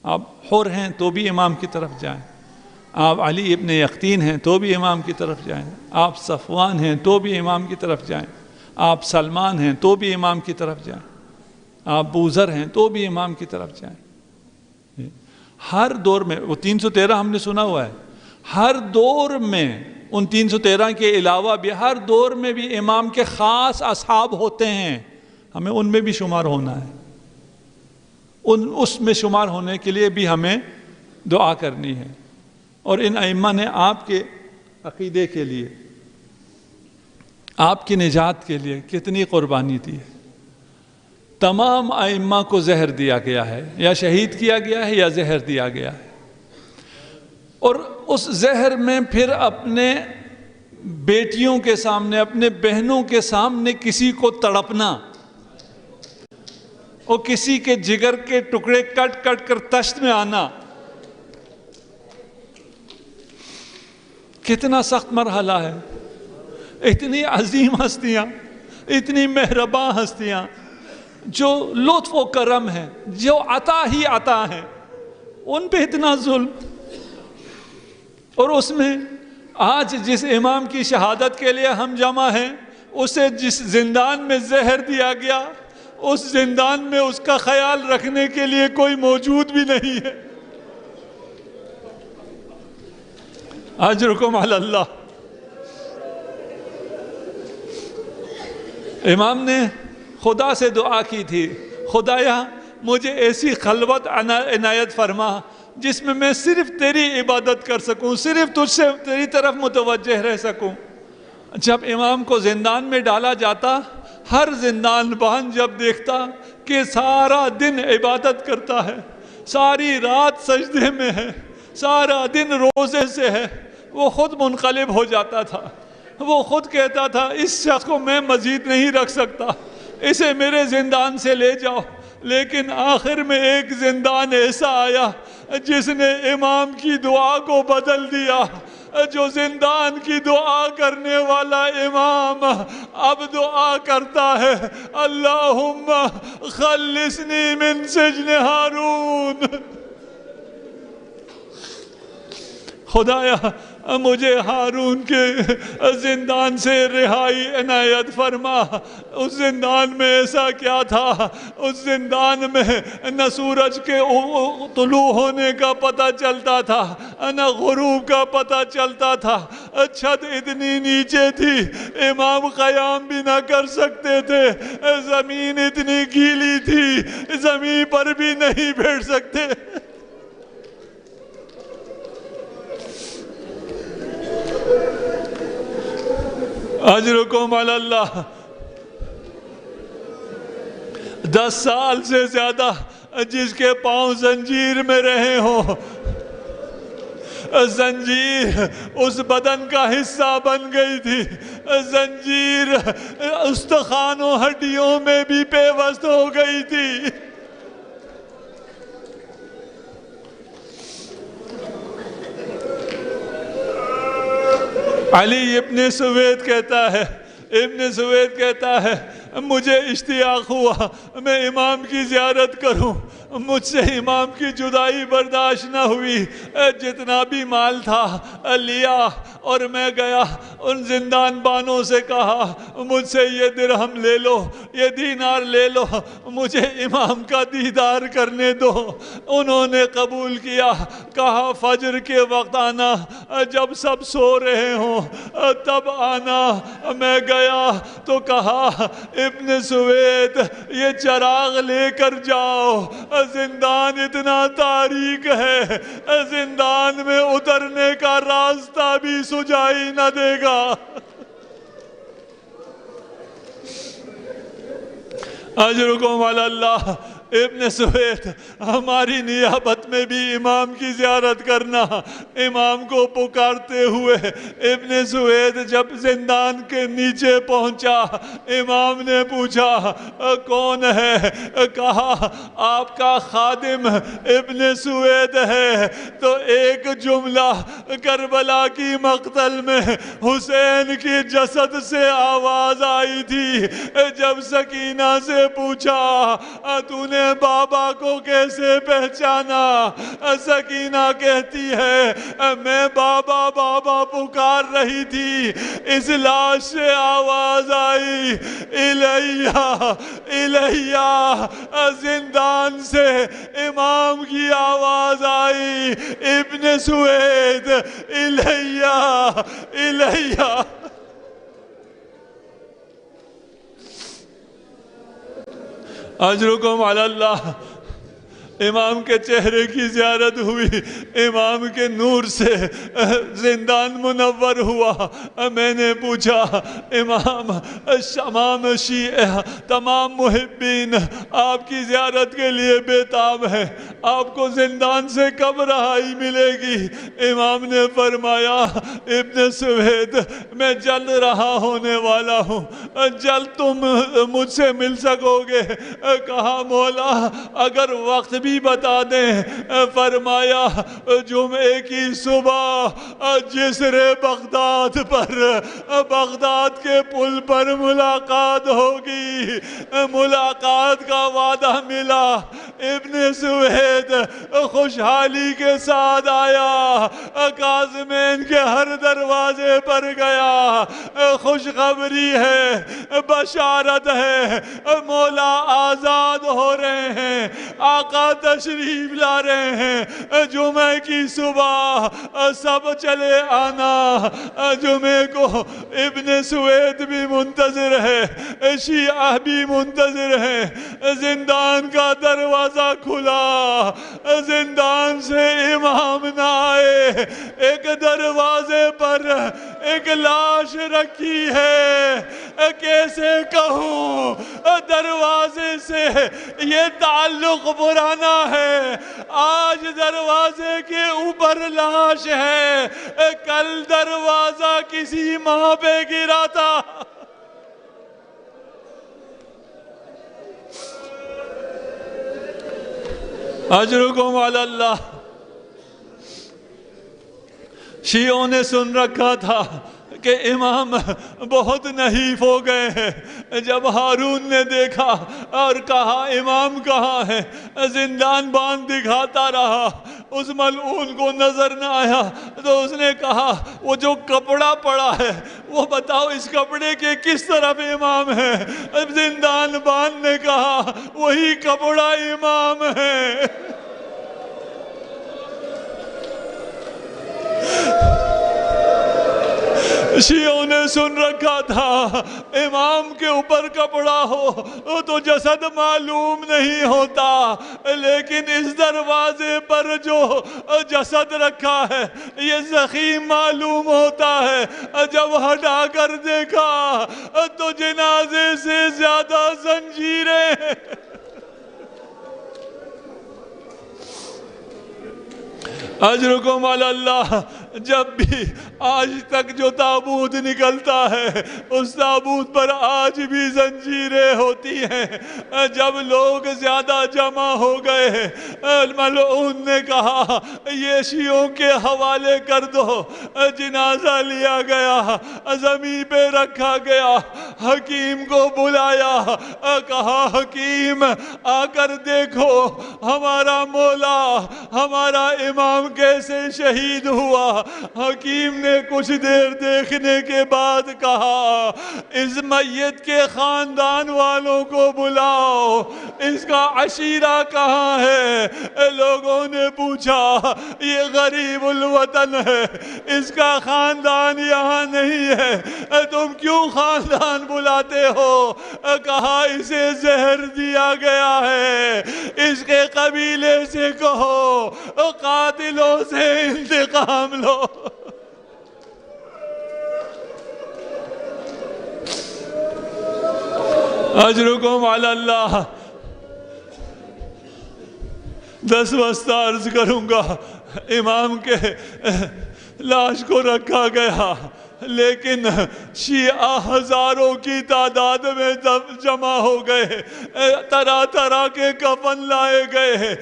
آپ حر ہیں تو بھی امام کی طرف جائیں, آپ علی ابن یقطین ہیں تو بھی امام کی طرف جائیں, آپ صفوان ہیں تو بھی امام کی طرف جائیں, آپ سلمان ہیں تو بھی امام کی طرف جائیں, آپ بوذر ہیں تو بھی امام کی طرف جائیں. ہر دور میں وہ 313 ہم نے سنا ہوا ہے, ہر دور میں ان 313 کے علاوہ بھی ہر دور میں بھی امام کے خاص اصحاب ہوتے ہیں, ہمیں ان میں بھی شمار ہونا ہے. اس میں شمار ہونے کے لیے بھی ہمیں دعا کرنی ہے. اور ان ائمہ نے آپ کے عقیدے کے لیے, آپ کی نجات کے لیے کتنی قربانی دی ہے. تمام ائمہ کو زہر دیا گیا ہے, یا شہید کیا گیا ہے یا زہر دیا گیا ہے. اور اس زہر میں پھر اپنے بیٹیوں کے سامنے, اپنے بہنوں کے سامنے کسی کو تڑپنا اور کسی کے جگر کے ٹکڑے کٹ کٹ کر تشت میں آنا, کتنا سخت مرحلہ ہے. اتنی عظیم ہستیاں, اتنی مہرباں ہستیاں جو لطف و کرم ہے, جو عطا ہی عطا ہے, ان پہ اتنا ظلم. اور اس میں آج جس امام کی شہادت کے لیے ہم جمع ہیں, اسے جس زندان میں زہر دیا گیا, اس زندان میں اس کا خیال رکھنے کے لیے کوئی موجود بھی نہیں ہے. اجرکم علی اللہ. امام نے خدا سے دعا کی تھی, خدایا مجھے ایسی خلوت عنایت فرما جس میں صرف تیری عبادت کر سکوں, صرف تجھ سے تیری طرف متوجہ رہ سکوں. جب امام کو زندان میں ڈالا جاتا, ہر زندان بان جب دیکھتا کہ سارا دن عبادت کرتا ہے, ساری رات سجدے میں ہے, سارا دن روزے سے ہے, وہ خود منقلب ہو جاتا تھا. وہ خود کہتا تھا اس شخص کو میں مزید نہیں رکھ سکتا, اسے میرے زندان سے لے جاؤ. لیکن آخر میں ایک زندان ایسا آیا جس نے امام کی دعا کو بدل دیا. جو زندان کی دعا کرنے والا امام اب دعا کرتا ہے, اللہم خلصنی من سجن ہارون, خدایا مجھے ہارون کے زندان سے رہائی عنایت فرما. اس زندان میں ایسا کیا تھا, اس زندان میں نہ سورج کے طلوع ہونے کا پتہ چلتا تھا, نہ غروب کا پتہ چلتا تھا, چھت اتنی نیچے تھی امام قیام بھی نہ کر سکتے تھے, زمین اتنی گیلی تھی زمین پر بھی نہیں بیٹھ سکتے. اجرکم علی اللہ. 10 سال سے زیادہ جس کے پاؤں زنجیر میں رہے ہوں, زنجیر اس بدن کا حصہ بن گئی تھی, زنجیر استخوانوں ہڈیوں میں بھی پیوست ہو گئی تھی. علی ابن سوید کہتا ہے مجھے اشتیاق ہوا میں امام کی زیارت کروں, مجھ سے امام کی جدائی برداشت نہ ہوئی, جتنا بھی مال تھا لیا اور میں گیا, ان زندان بانوں سے کہا مجھ سے یہ درہم لے لو, یہ دینار لے لو, مجھے امام کا دیدار کرنے دو. انہوں نے قبول کیا, کہا فجر کے وقت آنا, جب سب سو رہے ہوں تب آنا. میں گیا تو کہا ابن سوید یہ چراغ لے کر جاؤ، زندان اتنا تاریک ہے، زندان میں اترنے کا راستہ بھی سجائی نہ دے گا۔ اجرکم علی اللہ۔ ابن سوید ہماری نیابت میں بھی امام کی زیارت کرنا۔ امام کو پکارتے ہوئے ابن سوید جب زندان کے نیچے پہنچا، امام نے پوچھا کون ہے؟ کہا آپ کا خادم ابن سوید ہے۔ تو ایک جملہ کربلا کی مقتل میں حسین کی جسد سے آواز آئی تھی۔ جب سکینہ سے پوچھا تو نے بابا کو کیسے پہچانا؟ سکینہ کہتی ہے میں بابا بابا پکار رہی تھی، اس لاش سے آواز آئی الیہ الیہ۔ زندان سے امام کی آواز آئی ابن سوید الیہ الیہ۔ اجرکم علی اللہ۔ امام کے چہرے کی زیارت ہوئی، امام کے نور سے زندان منور ہوا۔ میں نے پوچھا امام تمام شیعہ تمام محبین آپ کی زیارت کے لیے بےتاب ہیں، آپ کو زندان سے کب رہائی ملے گی؟ امام نے فرمایا ابن سوید میں جلد رہا ہونے والا ہوں، جلد تم مجھ سے مل سکو گے۔ کہا مولا اگر وقت بھی بتا دیں۔ فرمایا جمعے کی صبح جسر بغداد پر، بغداد کے پل پر ملاقات ہوگی۔ ملاقات کا وعدہ ملا۔ ابن سوید خوشحالی کے ساتھ آیا، کاظمین کے ہر دروازے پر گیا۔ خوشخبری ہے، بشارت ہے، مولا آزاد ہو رہے ہیں، آقا تشریف لا رہے ہیں۔ جمعہ کی صبح سب چلے آنا۔ جمعے کو ابن سوید بھی منتظر ہے، شیعہ بھی منتظر ہے۔ زندان کا دروازہ کھلا، زندان سے امام نہ آئے۔ ایک دروازے پر ایک لاش رکھی ہے، کیسے کہوں دروازے سے یہ تعلق پرانا ہے۔ آج دروازے کے اوپر لاش ہے، کل دروازہ کسی ماں پہ گرا تھا۔ اجرکم علی اللہ۔ شیعوں نے سن رکھا تھا کہ امام بہت نحیف ہو گئے ہیں۔ جب ہارون نے دیکھا اور کہا امام کہاں ہے، زندان باندھ دکھاتا رہا، اس ملعون کو نظر نہ آیا تو اس نے کہا وہ جو کپڑا پڑا ہے وہ بتاؤ اس کپڑے کے کس طرف امام ہے؟ زندان باندھ نے کہا وہی کپڑا امام ہے۔ شیعوں نے سن رکھا تھا امام کے اوپر کپڑا ہو تو جسد معلوم نہیں ہوتا، لیکن اس دروازے پر جو جسد رکھا ہے یہ زخیم معلوم ہوتا ہے۔ جب ہٹا کر دیکھا تو جنازے سے زیادہ زنجیریں ہیں۔ اجرکم علی اللہ۔ جب بھی آج تک جو تابوت نکلتا ہے اس تابوت پر آج بھی زنجیریں ہوتی ہیں۔ جب لوگ زیادہ جمع ہو گئے ملعون نے کہا یہ شیعوں کے حوالے کر دو۔ جنازہ لیا گیا، زمین پہ رکھا گیا، حکیم کو بلایا، کہا حکیم آ کر دیکھو ہمارا مولا ہمارا امام کیسے شہید ہوا۔ حکیم نے کچھ دیر دیکھنے کے بعد کہا اس میت کے خاندان والوں کو بلاؤ، اس اس کا عشیرہ کہاں ہے؟ لوگوں نے پوچھا یہ غریب الوطن ہے، اس کا خاندان یہاں نہیں ہے، تم کیوں خاندان بلاتے ہو؟ کہا اسے زہر دیا گیا ہے، اس کے قبیلے سے کہو قاتلوں سے انتقام لو۔ اجرکم علی اللہ۔ 10 وسطہ عرض کروں گا، امام کے لاش کو رکھا گیا، لیکن شیعہ ہزاروں کی تعداد میں جمع ہو گئے، طرح طرح کے کفن لائے گئے،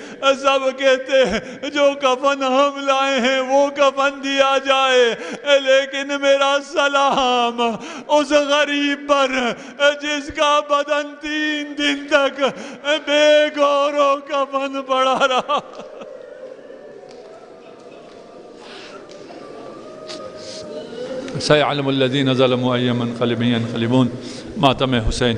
سب کہتے ہیں جو کفن ہم لائے ہیں وہ کفن دیا جائے، لیکن میرا سلام اس غریب پر جس کا بدن 3 دن تک بے غور و کفن پڑا رہا۔ سيعلم الذين ظلموا أي منقلب ينقلبون۔ ماتم حسین۔